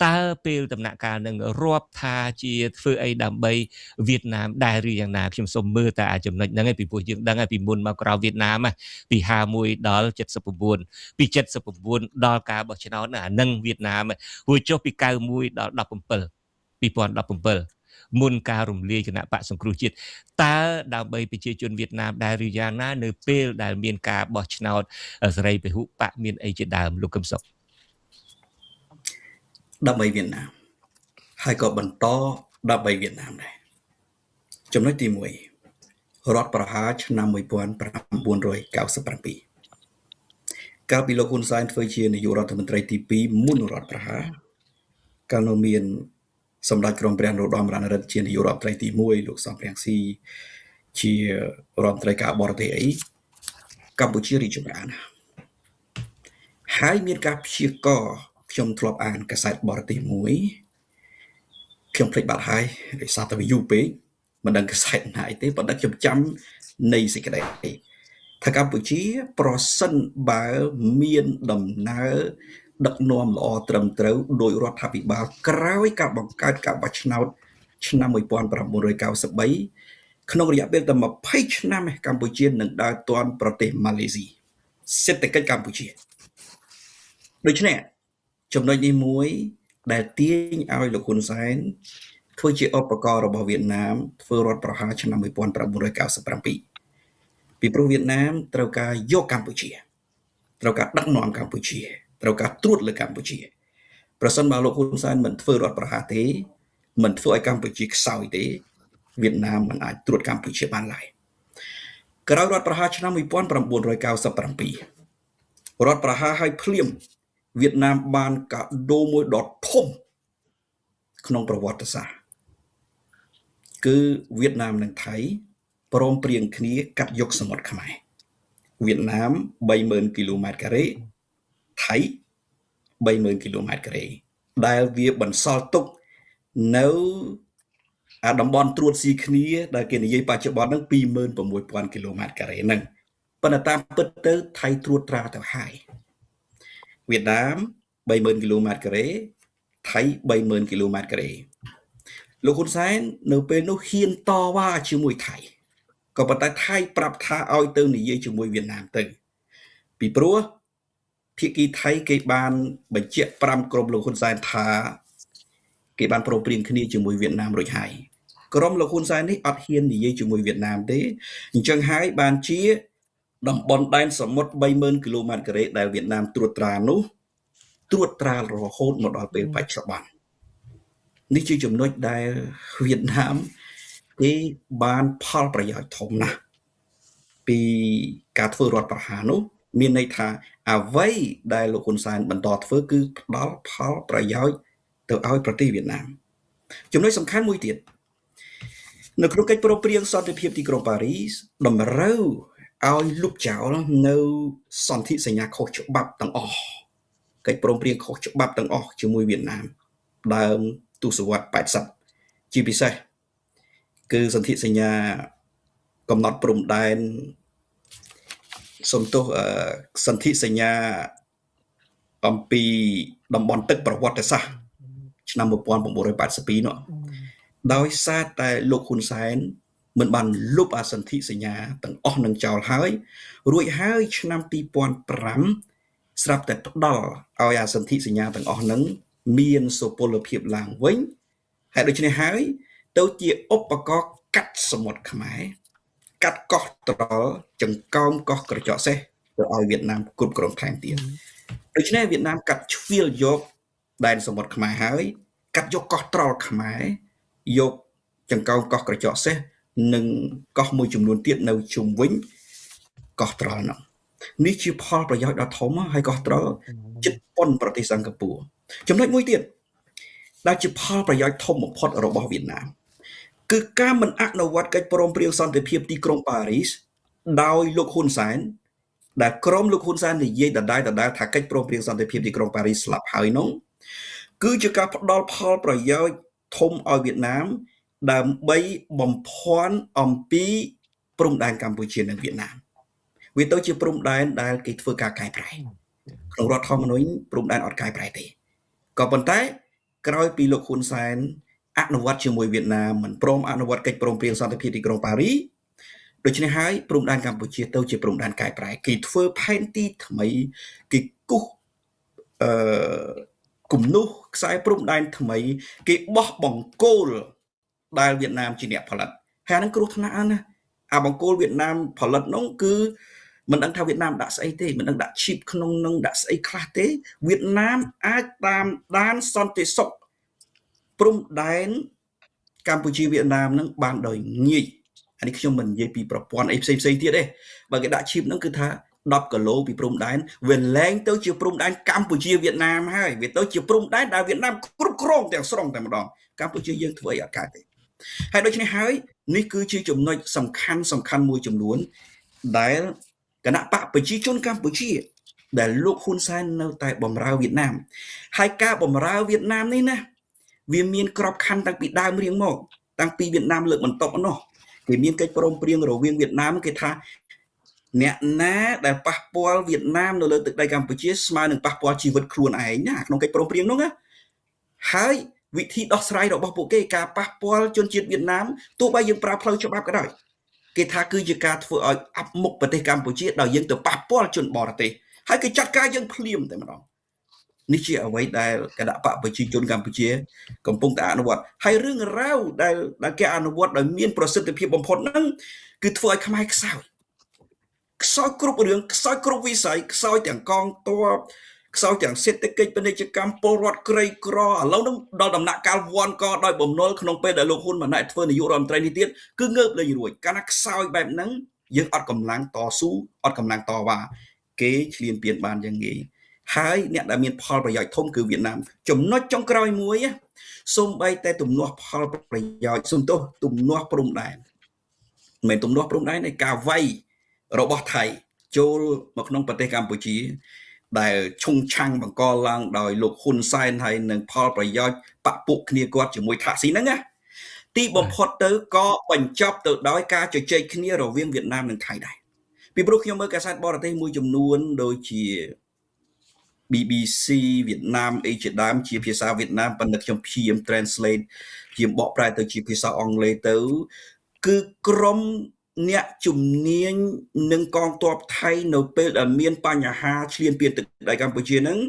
តើពេលដំណាក់កាលនឹងរាប់ថាជាធ្វើអីដើម្បីវៀតណាមដែរឬយ៉ាងណាខ្ញុំសូមមើលតែអាចំណុចហ្នឹងឯងពីព្រោះយើងដឹងហើយពីមុនមកក្រៅវៀតណាមពី51ដល់79ពី79ដល់ការបោះឆ្នោតអានឹងវៀតណាមរួចចុះពី91ដល់2017មុនការរំលាយគណៈបកសង្គ្រោះជាតិតើដើម្បីប្រជាជនវៀតណាមដែរឬយ៉ាងណានៅពេលដែលមានការបោះឆ្នោតសេរីពហុបកមានអីជាដើមលោកកឹមសុខដើម្បីវៀតណាមហើយក៏បន្តដើម្បីវៀតណាមដែរចំណុចទី1រដ្ឋប្រហារឆ្នាំ1997កាលពីលោកហ៊ុនសែនធ្វើជានាយករដ្ឋមន្ត្រីទី2មុនរដ្ឋប្រហារកាលនោះមានសម្ដេចក្រមព្រះនរោត្តមរណរដ្ឋជានាយករដ្ឋមន្ត្រីទី1លោកសំរងស៊ីជារដ្ឋមន្ត្រីការបរទេសអីកម្ពុជារីកចម្រើនហើយមានការព្យាករណ៍ខ្ញុំធ្លាប់អានកាសែតបរទេសមួយខ្ញុំភ្លេចបាត់ហើយដោយសារតែវាយូរពេកមិនដឹងកាសែតណាទេប៉ុន្តែខ្ញុំចាំនៃសេចក្តីថាកម្ពុជាប្រសិនបើមានដំណើរដឹកនាំល្អត្រឹមត្រូវដោយរដ្ឋាភិបាលក្រោយការបង្កើតការបោះឆ្នោតឆ្នាំ1993ក្នុងរយៈពេលតែ20ឆ្នាំកម្ពុជានឹងដើរទាន់ប្រទេសម៉ាឡេស៊ីសេដ្ឋកិច្ចកម្ពុជាដូច្នេះចំណុចនេះមួយដែលទាញឲ្យលោកហ៊ុនសែនធ្វើជាឧបករណ៍របស់វៀតណាមធ្វើរដ្ឋប្រហារឆ្នាំ1997ពីព្រោះវៀតណាមត្រូវការយកកម្ពុជាត្រូវការដឹកនាំកម្ពុជាត្រូវការត្រួតលើកម្ពុជាប្រសិនបើលោកហ៊ុនសែនមិនធ្វើរដ្ឋប្រហារទេមិនធ្វើឲ្យកម្ពុជាខ្សោយទេវៀតណាមមិនអាចត្រួតកម្ពុជាបានឡើយក្រោយរដ្ឋប្រហារឆ្នាំ1997រដ្ឋប្រហារឲ្យភ្លាមវៀតណាមបានកាដូមួយដ៏ធំក្នុងប្រវត្តិសាស្ត្រ គឺវៀតណាមនិងថៃព្រមព្រៀងគ្នាកាត់យកសមុទ្រខ្មែរវៀតណាម 30,000 គីឡូម៉ែត្រការ៉េថៃ 30,000 គីឡូម៉ែត្រការ៉េដែលវាបន្សល់ទុកនៅតំបន់ត្រួតស៊ីគ្នាដែលគេនិយាយបច្ចុប្បន្នហ្នឹង 26,000 គីឡូម៉ែត្រការ៉េហ្នឹងប៉ុន្តែតាមពិតទៅថៃត្រួតត្រាទៅហើយវៀតណាម 30,000 គីឡូម៉ែត្រការ៉េថៃ 30,000 គីឡូម៉ែត្រការ៉េលោកហ៊ុនសែននៅពេលនោះហ៊ានតវ៉ាជាមួយថៃក៏ប៉ុន្តែថៃប្រាប់ថាឲ្យទៅនិយាយជាមួយវៀតណាមទៅពីព្រោះភាគីថៃគេបានបញ្ជាក់5ក្រុមលោកហ៊ុនសែនថាគេបានប្រព្រឹត្តគ្នាជាមួយវៀតណាមរួចហើយក្រុមលោកហ៊ុនសែននេះអត់ហ៊ាននិយាយជាមួយវៀតណាមទេអញ្ចឹងហើយបានជាតំបន់ដែនសមុទ្រ 30,000 គីឡូម៉ែត្រការ៉េដែលវៀតណាមត្រួតត្រានោះត្រួតត្រារហូតមកដល់ពេលបច្ចុប្បន្ននេះជាចំណុចដែលវៀតណាមគេបានផលប្រយោជន៍ធំណាស់ពីការធ្វើរដ្ឋប្រហារនោះមានន័យថាអ្វីដែលលោកហ៊ុនសែនបន្តធ្វើគឺផ្ដល់ផលប្រយោជន៍ទៅឲ្យប្រទេសវៀតណាមចំណុចសំខាន់មួយទៀតនៅក្នុងកិច្ចព្រមព្រៀងសន្តិភាពទីក្រុងប៉ារីសតម្រូវឲ្យលុបចោលនៅសន្ធិសញ្ញាខុសច្បាប់ទាំងអស់កិច្ចព្រមព្រៀងខុសច្បាប់ទាំងអស់ជាមួយវៀតណាមដើមទសវត្សរ៍ 80ជាពិសេសគឺសន្ធិសញ្ញាកំណត់ព្រំដែនសំទោសសន្ធិសញ្ញាអំពីតំបន់ទឹកប្រវត្តិសាស្ត្រឆ្នាំ 1982 នោះដោយសារតែលោកហ៊ុនសែនមិនបានលុបអាសន្ធិសញ្ញាទាំងអស់នឹងចោលហើយរួចហើយឆ្នាំ 2005 ស្រាប់តែផ្ដល់ឲ្យអាសន្ធិសញ្ញាទាំងអស់ហ្នឹងមានសុពលភាពឡើងវិញហើយដូច្នេះហើយទៅជាឧបករណ៍កាត់សមុទ្រខ្មែរកាត់កោះត្រល់ចង្កោមកោះក្រចកសេះទៅឲ្យវៀតណាមគ្រប់គ្រងថែមទៀតដូច្នេះវៀតណាមកាត់ជ្រៀលយកដែនសមុទ្រខ្មែរហើយកាត់យកកោះត្រល់ខ្មែរយកចង្កោមកោះក្រចកសេះនិងកោះមួយចំនួនទៀតនៅជុំវិញកោះត្រល់នោះនេះជាផលប្រយោជន៍ដ៏ធំហើយកោះត្រល់ជិតប៉ុនប្រទេសសិង្ហបុរីចំណុចមួយទៀតដែលជាផលប្រយោជន៍ធំបំផុតរបស់វៀតណាមគឺការមិនអនុវត្តកិច្ចព្រមព្រៀងសន្តិភាពទីក្រុងប៉ារីសដោយលោកហ៊ុនសែនដែលក្រុមលោកហ៊ុនសែននិយាយដដែលថាកិច្ចព្រមព្រៀងសន្តិភាពទីក្រុងប៉ារីសស្លាប់ហើយនោះគឺជាការផ្ដល់ផលប្រយោជន៍ធំឲ្យវៀតណាមដើម្បីបំភាន់អំពីព្រំដែនកម្ពុជានិងវៀតណាមវាទៅជាព្រំដែនដែលគេធ្វើការកែប្រែក្នុងរដ្ឋធម្មនុញ្ញព្រំដែនអត់កែប្រែទេក៏ប៉ុន្តែក្រោយពីលោកហ៊ុនសែនអនុវត្តជាមួយវៀតណាមមិនព្រមអនុវត្តកិច្ចព្រមព្រៀងសន្តិភាពទីក្រុងប៉ារីសដូច្នេះហើយព្រំដែនកម្ពុជាទៅជាព្រំដែនកែប្រែគេធ្វើផែនទីថ្មីគេគូសគំនូសខ្សែព្រំដែនថ្មីគេបោះបង្គោលដែលវៀតណាមជាអ្នកផលិតហើយហ្នឹងគ្រោះថ្នាក់ណាស់អាបង្គោលវៀតណាមផលិតនោះគឺមិនដឹងថាវៀតណាមដាក់ស្អីទេមិនដឹងដាក់ chip ក្នុងនឹងដាក់ស្អីខ្លះទេវៀតណាមអាចតាមដានសន្តិសុខព្រំដែនកម្ពុជាវៀតណាមនឹងបានដោយងាយអានេះខ្ញុំមិននិយាយពីប្រព័ន្ធអីផ្សេងទៀតទេបើគេដាក់ chip ហ្នឹងគឺថា10គីឡូពីព្រំដែនវាលែងទៅជាព្រំដែនកម្ពុជាវៀតណាមហើយវាទៅជាព្រំដែនដែលវៀតណាមគ្រប់គ្រងទាំងស្រុងតែម្ដងកម្ពុជាយើងធ្វើអីអត់កើតទេហើយដូច្នេះហើយនេះគឺជាចំណុចសំខាន់មួយចំនួនដែលគណៈបកប្រជាជនកម្ពុជាដែលលោកហ៊ុនសែននៅតែបំរើវៀតណាមហើយការបម្រើវៀតណាមនេះណាវាមានក្របខ័ណ្ឌតាំងពីដើមរៀងមកតាំងពីវៀតណាមលើកបន្ទប់នោះគេមានកិច្ចព្រមព្រៀងរវាងវៀតណាមគេថាអ្នកណាដែលប៉ះពាល់វៀតណាមនៅលើទឹកដីកម្ពុជាស្មើនឹងប៉ះពាល់ជីវិតខ្លួនឯងណាក្នុងកិច្ចព្រមព្រៀងនោះណាហើយវិធីដោះស្រាយរបស់ពួកគេការប៉ះពាល់ជនជាតិវៀតណាមទោះបីយើងប្រើផ្លូវច្បាប់ក៏ដោយគេថាគឺជាការធ្វើឲ្យអាប់មុខប្រទេសកម្ពុជាដោយយើងទៅប៉ះពាល់ជនបរទេសហើយគេចាត់ការយើងភ្លាមតែម្ដងនេះជាអ្វីដែលគណៈបកប្រជាជនកម្ពុជាកំពុងតែអនុវត្តហើយរឿងរ៉ាវដែលគេអនុវត្តដោយមានប្រសិទ្ធភាពបំផុតហ្នឹងគឺធ្វើឲ្យខ្មែរខ្សោយគ្រប់រឿងខ្សោយគ្រប់វិស័យខ្សោយទាំងកងទ័ពខ្សោយទាំងសេដ្ឋកិច្ចពាណិជ្ជកម្មពលរដ្ឋក្រីក្រឥឡូវហ្នឹងដល់ដំណាក់កាលវាន់កដោយបំណុលក្នុងពេលដែលលោកហ៊ុនម៉ាណែតធ្វើនាយករដ្ឋមន្ត្រីនេះទៀតគឺងើបលេងរួចកាលណាខ្សោយបែបហ្នឹងយើងអត់កម្លាំងតស៊ូអត់កម្លាំងតវ៉ាគេឈ្លានពានបានយ៉ាងងាយ ហើយអ្នកដែលមានផលប្រយោជន៍ធំគឺវៀតណាមចំណុចចុងក្រោយមួយសូម្បីតែទំនាស់ផលប្រយោជន៍សំទោសទំនាស់ព្រំដែនមិនមែនទំនាស់ព្រំដែនទេការវាយរបស់ថៃចូលមកក្នុងប្រទេសកម្ពុជាដែលឈុងឆាំងបង្កឡើងដោយលោកហ៊ុនសែនហើយនឹងផលប្រយោជន៍បពុះគ្នាគាត់ជាមួយថាក់ស៊ីហ្នឹងណាទីបំផុតទៅក៏បញ្ចប់ទៅដោយការជជែកគ្នារវាងវៀតណាមនិងថៃដែរពីព្រោះខ្ញុំមើលកាសែតបរទេសមួយចំនួនដូចជា BBC វៀតណាមអីជាដើមជាភាសាវៀតណាមប៉ុន្តែខ្ញុំព្យាយាម translate ព្យាយាមបកប្រែទៅជាភាសាអង់គ្លេសទៅគឺក្រុមអ្នកជំនាញនឹងកងទ័ពថៃនៅពេលដែលមានបញ្ហាឈ្លានពានទឹកដីកម្ពុជាហ្នឹង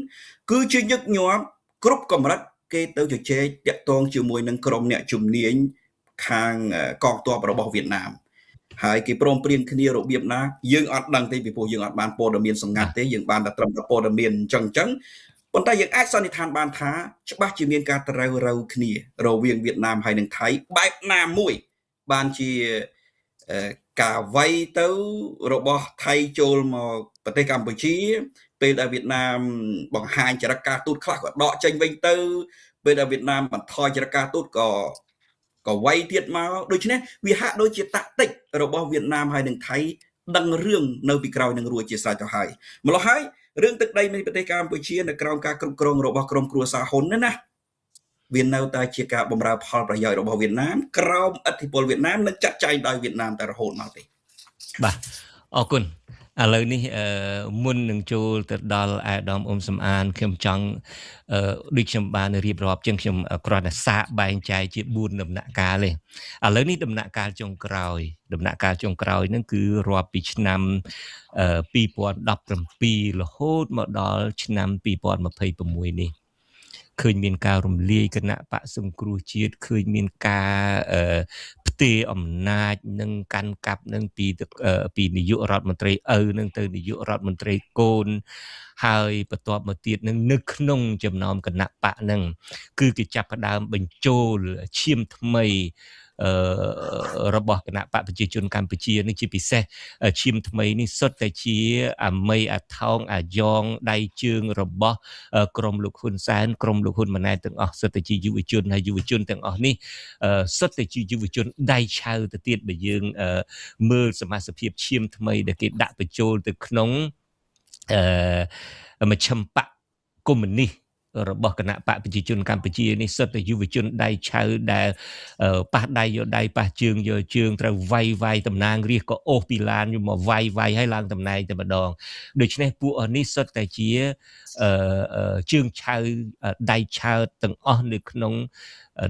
គឺជាញឹកញាប់គ្រប់កម្រិតគេទៅជជែកតាក់ទងជាមួយនឹងក្រុមអ្នកជំនាញខាងកងទ័ពរបស់វៀតណាមហើយគេព្រមព្រៀងគ្នារបៀបណាយើងអត់ដឹងទេពីព្រោះយើងអត់បានព័ត៌មានសម្ងាត់ទេយើងបានតែត្រឹមតែព័ត៌មានអញ្ចឹងប៉ុន្តែយើងអាចសន្និដ្ឋានបានថាច្បាស់ជាមានការត្រូវរើគ្នារវាងវៀតណាមហើយនិងថៃបែបណាមួយបានជាការវាយទៅរបស់ថៃចូលមកប្រទេសកម្ពុជាពេលដែលវៀតណាមបង្ហាញចរិតការទូតខ្លះក៏ដកចេញវិញទៅពេលដែលវៀតណាមបន្ថយចរិតការទូតក៏វាយទៀតមកដូច្នេះវាហាក់ដូចជាតាក់ទិករបស់វៀតណាមហើយនិងថៃដឹងរឿងនៅពីក្រោយនឹងរួចជាស្រេចទៅហើយម្ល៉េះហើយរឿងទឹកដីនៃប្រទេសកម្ពុជានៅក្រោមការគ្រប់គ្រងរបស់ក្រុមគ្រួសារហ៊ុនណាវានៅតែជាការបម្រើផលប្រយោជន៍របស់វៀតណាមក្រោមឥទ្ធិពលវៀតណាមនិងចាត់ចែងដោយវៀតណាមតែរហូតមកទេបាទអរគុណឥឡូវនេះមុននឹងចូលទៅដល់អាដាមអ៊ុំសំអានខ្ញុំចង់ដូចខ្ញុំបានរៀបរាប់ជាងខ្ញុំគ្រាន់តែសាកបែងចែកជា4ដំណាក់កាលទេឥឡូវនេះដំណាក់កាលចុងក្រោយហ្នឹងគឺរាប់ពីឆ្នាំ2017រហូតមកដល់ឆ្នាំ2026នេះឃើញមានការរំលាយគណៈបកសង្គ្រោះជាតិឃើញមានការផ្ទេរអំណាចនិងកាន់កាប់នឹងពីនាយករដ្ឋមន្ត្រីឪនឹងទៅនាយករដ្ឋមន្ត្រីកូនហើយបន្ទាប់មកទៀតនឹងនៅក្នុងចំណោមគណៈបកនឹងគឺគេចាប់ផ្ដើមបញ្ចូលឈាមថ្មីរបស់គណៈបកប្រជាជនកម្ពុជានេះជាពិសេសឈាមថ្មីនេះសុទ្ធតែជាអាមីអាថោងអាយ៉ងដៃជើងរបស់ក្រុមលោកហ៊ុនសែនក្រុមលោកហ៊ុនម៉ាណែតទាំងអស់សុទ្ធតែជាយុវជនហើយយុវជនទាំងអស់នេះសុទ្ធតែជាយុវជនដៃឆៅទៅទៀតបើយើងមើលសមាជិកឈាមថ្មីដែលគេដាក់បញ្ចូលទៅក្នុងមជ្ឈិមបកកុម្មុយនីសរបស់គណៈបកប្រជាជនកម្ពុជានេះសុទ្ធតែយុវជនដៃឆៅដែលប៉ះដៃយកដៃប៉ះជើងយកជើងត្រូវវាយតំណាងរាស្ត្រក៏អូសពីឡានយកមកវាយឲ្យឡើងតំណែងតែម្ដងដូច្នេះពួកនេះសុទ្ធតែជាជើងឆៅដៃឆៅទាំងអស់នៅក្នុង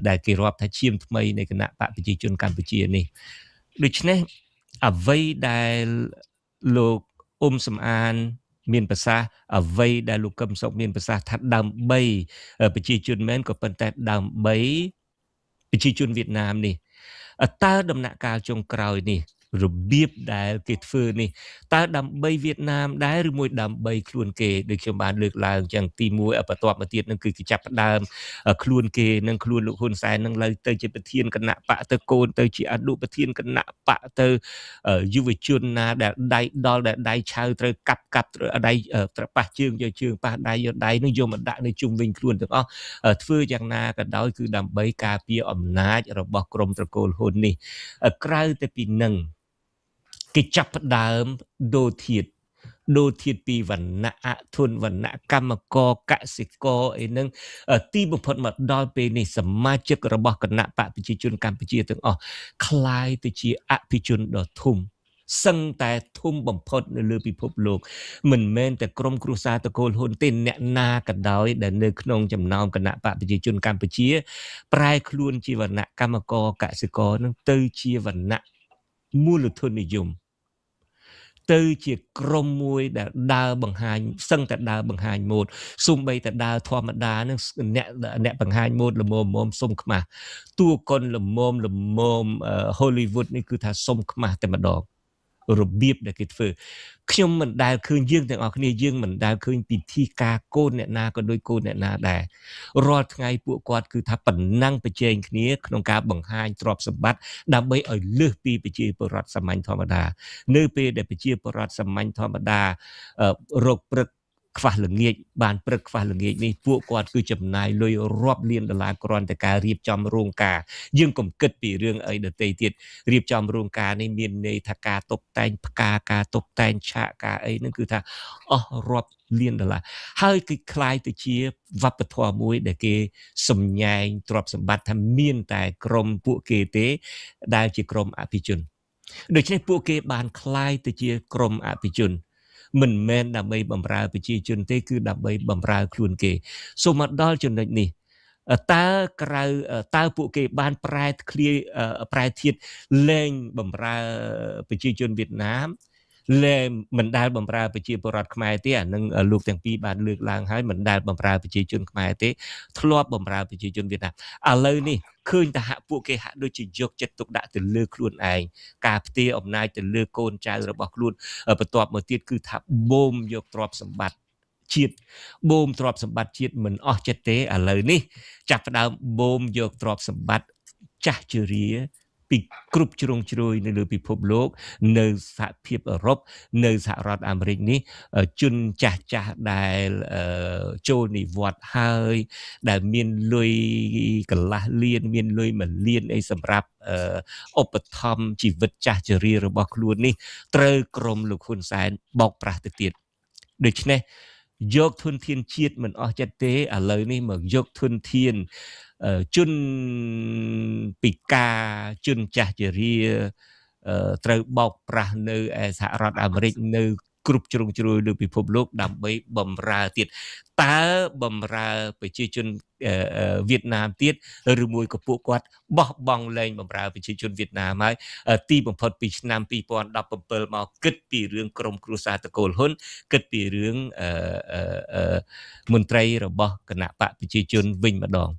ដែលគេរាប់ថាឈាមថ្មីនៃគណៈបកប្រជាជនកម្ពុជានេះដូច្នេះអ្វីដែលលោកអ៊ុំសំអានមានប្រសាសន៍អ្វីដែលលោកកឹមសុខមានប្រសាសន៍ថាដើម្បីប្រជាជនមែនក៏ប៉ុន្តែដើម្បីប្រជាជនវៀតណាមនេះតើដំណាក់កាលចុងក្រោយនេះរបៀបដែលគេធ្វើនេះតើដើម្បីវៀតណាមដែរឬមួយដើម្បីខ្លួនគេដូចខ្ញុំបានលើកឡើងចឹងទី1បន្ទាប់មកទៀតនឹងគឺគេចាប់ផ្ដើមខ្លួនគេនិងខ្លួនលោកហ៊ុនសែននឹងឡើងទៅជាប្រធានគណៈបកទៅកូនទៅជាអនុប្រធានគណៈបកទៅយុវជនណាដែលដៃដល់ដែលដៃឆៅត្រូវកាប់ត្រូវដៃត្រូវប៉ះជើងយកជើងប៉ះដៃយកដៃនឹងយកមកដាក់នៅជុំវិញខ្លួនទាំងអស់ធ្វើយ៉ាងណាក៏ដោយគឺដើម្បីការពារអំណាចរបស់ក្រុមត្រកូលហ៊ុននេះក្រៅទៅពីនឹងគេចាប់ផ្ដើមដូរធាតុពីវណ្ណៈអធនវណ្ណៈកម្មករកសិករអីហ្នឹងទីបំផុតមកដល់ពេលនេះសមាជិករបស់គណៈបកប្រជាជនកម្ពុជាទាំងអស់คล้ายទៅជាអភិជនដ៏ធំសឹងតែធំបំផុតនៅលើពិភពលោកមិនមែនតែក្រុមគ្រួសារតកូលហ៊ុនទេអ្នកណាក៏ដោយដែលនៅក្នុងចំណោមគណៈបកប្រជាជនកម្ពុជាប្រែខ្លួនជាវណ្ណៈកម្មករកសិករនឹងទៅជាវណ្ណៈមូលធននិយមទៅជាក្រុមមួយដែលដើរបង្ហាញសឹងតែដើរបង្ហាញម៉ូដសូម្បីតែដើរធម្មតានឹងអ្នកបង្ហាញម៉ូដល្មមសុំខ្មាស់តួកុនល្មមHollywood នេះគឺថាសុំខ្មាស់តែម្ដងរបៀបដែលគេធ្វើខ្ញុំមិនដែលឃើញយើងទាំងអស់គ្នាយើងមិនដែលឃើញពិធីការកូនអ្នកណាក៏ដូចកូនអ្នកណាដែររាល់ថ្ងៃពួកគាត់គឺថាប៉ុណ្ណឹងប្រជែងគ្នាក្នុងការបង្ហាញទ្រព្យសម្បត្តិដើម្បីឲ្យលើសពីប្រជាពលរដ្ឋសាមញ្ញធម្មតានៅពេលដែលប្រជាពលរដ្ឋសាមញ្ញធម្មតារកព្រឹក ខ្វះល្ងាចបានព្រឹកខ្វះល្ងាចនេះពួកគាត់គឺចំណាយលុយរាប់លានដុល្លារគ្រាន់តែការរៀបចំរោងការយើងកុំគិតពីរឿងអីដទៃទៀតរៀបចំរោងការនេះមានន័យថាការតុបតែងផ្កាការតុបតែងឆាកការអីហ្នឹងគឺថាអស់រាប់លានដុល្លារហើយគឺคล้ายទៅជាវប្បធម៌មួយដែលគេសំញែងទ្រព្យសម្បត្តិថាមានតែក្រុមពួកគេទេដែលជាក្រុមអភិជនដូច្នេះពួកគេបានคล้ายទៅជាក្រុមអភិជនមិនមែនដើម្បីបម្រើប្រជាជនទេគឺដើម្បីបម្រើខ្លួនគេសូមមកដល់ចំណុចនេះតើពួកគេបានប្រែធៀបលែងបម្រើប្រជាជនវៀតណាមលែងមិនដែលបម្រើប្រជាពលរដ្ឋខ្មែរទេអានឹងលោកទាំងពីរបានលើកឡើងហើយមិនដែលបម្រើប្រជាជនខ្មែរទេធ្លាប់បម្រើប្រជាជនវៀតណាមឥឡូវនេះឃើញថាពួកគេហាក់ដូចជាយកចិត្តទុកដាក់ទៅលើខ្លួនឯងការផ្ទេរអំណាចទៅលើកូនចៅរបស់ខ្លួនបន្ទាប់មកទៀតគឺថាបូមយកទ្រព្យសម្បត្តិជាតិបូមទ្រព្យសម្បត្តិជាតិមិនអស់ចិត្តទេឥឡូវនេះចាប់ផ្ដើមបូមយកទ្រព្យសម្បត្តិចាស់ជរាពីគ្រប់ជ្រុងជ្រោយនៅលើពិភពលោកនៅសហភាពអឺរ៉ុបនៅសហរដ្ឋអាមេរិកនេះជនចាស់ចាស់ដែលចូលនិវត្តន៍ហើយដែលមានលុយកន្លះលានមានលុយ1លានអីសម្រាប់ឧបត្ថម្ភជីវិតចាស់ជរារបស់ខ្លួននេះត្រូវក្រុមលោកហ៊ុនសែនបោកប្រាស់ទៅទៀតដូច្នេះយកធនធានជាតិមិនអស់ចិត្តទេឥឡូវនេះមកយកធនធានជនពិការជនចាស់ជរាត្រូវបោកប្រាស់នៅសហរដ្ឋអាមេរិកនៅគ្រប់ជ្រុងជ្រោយលើពិភពលោកដើម្បីបំរើទៀតតើបំរើប្រជាជនវៀតណាមទៀតឬមួយក៏ពួកគាត់បោះបង់លែងបំរើប្រជាជនវៀតណាមហើយទីបំផុតពីឆ្នាំ2017មកគិតពីរឿងក្រុមគ្រួសារតកូលហ៊ុនគិតពីរឿងមន្ត្រីរបស់គណៈបកប្រជាជនវិញម្ដង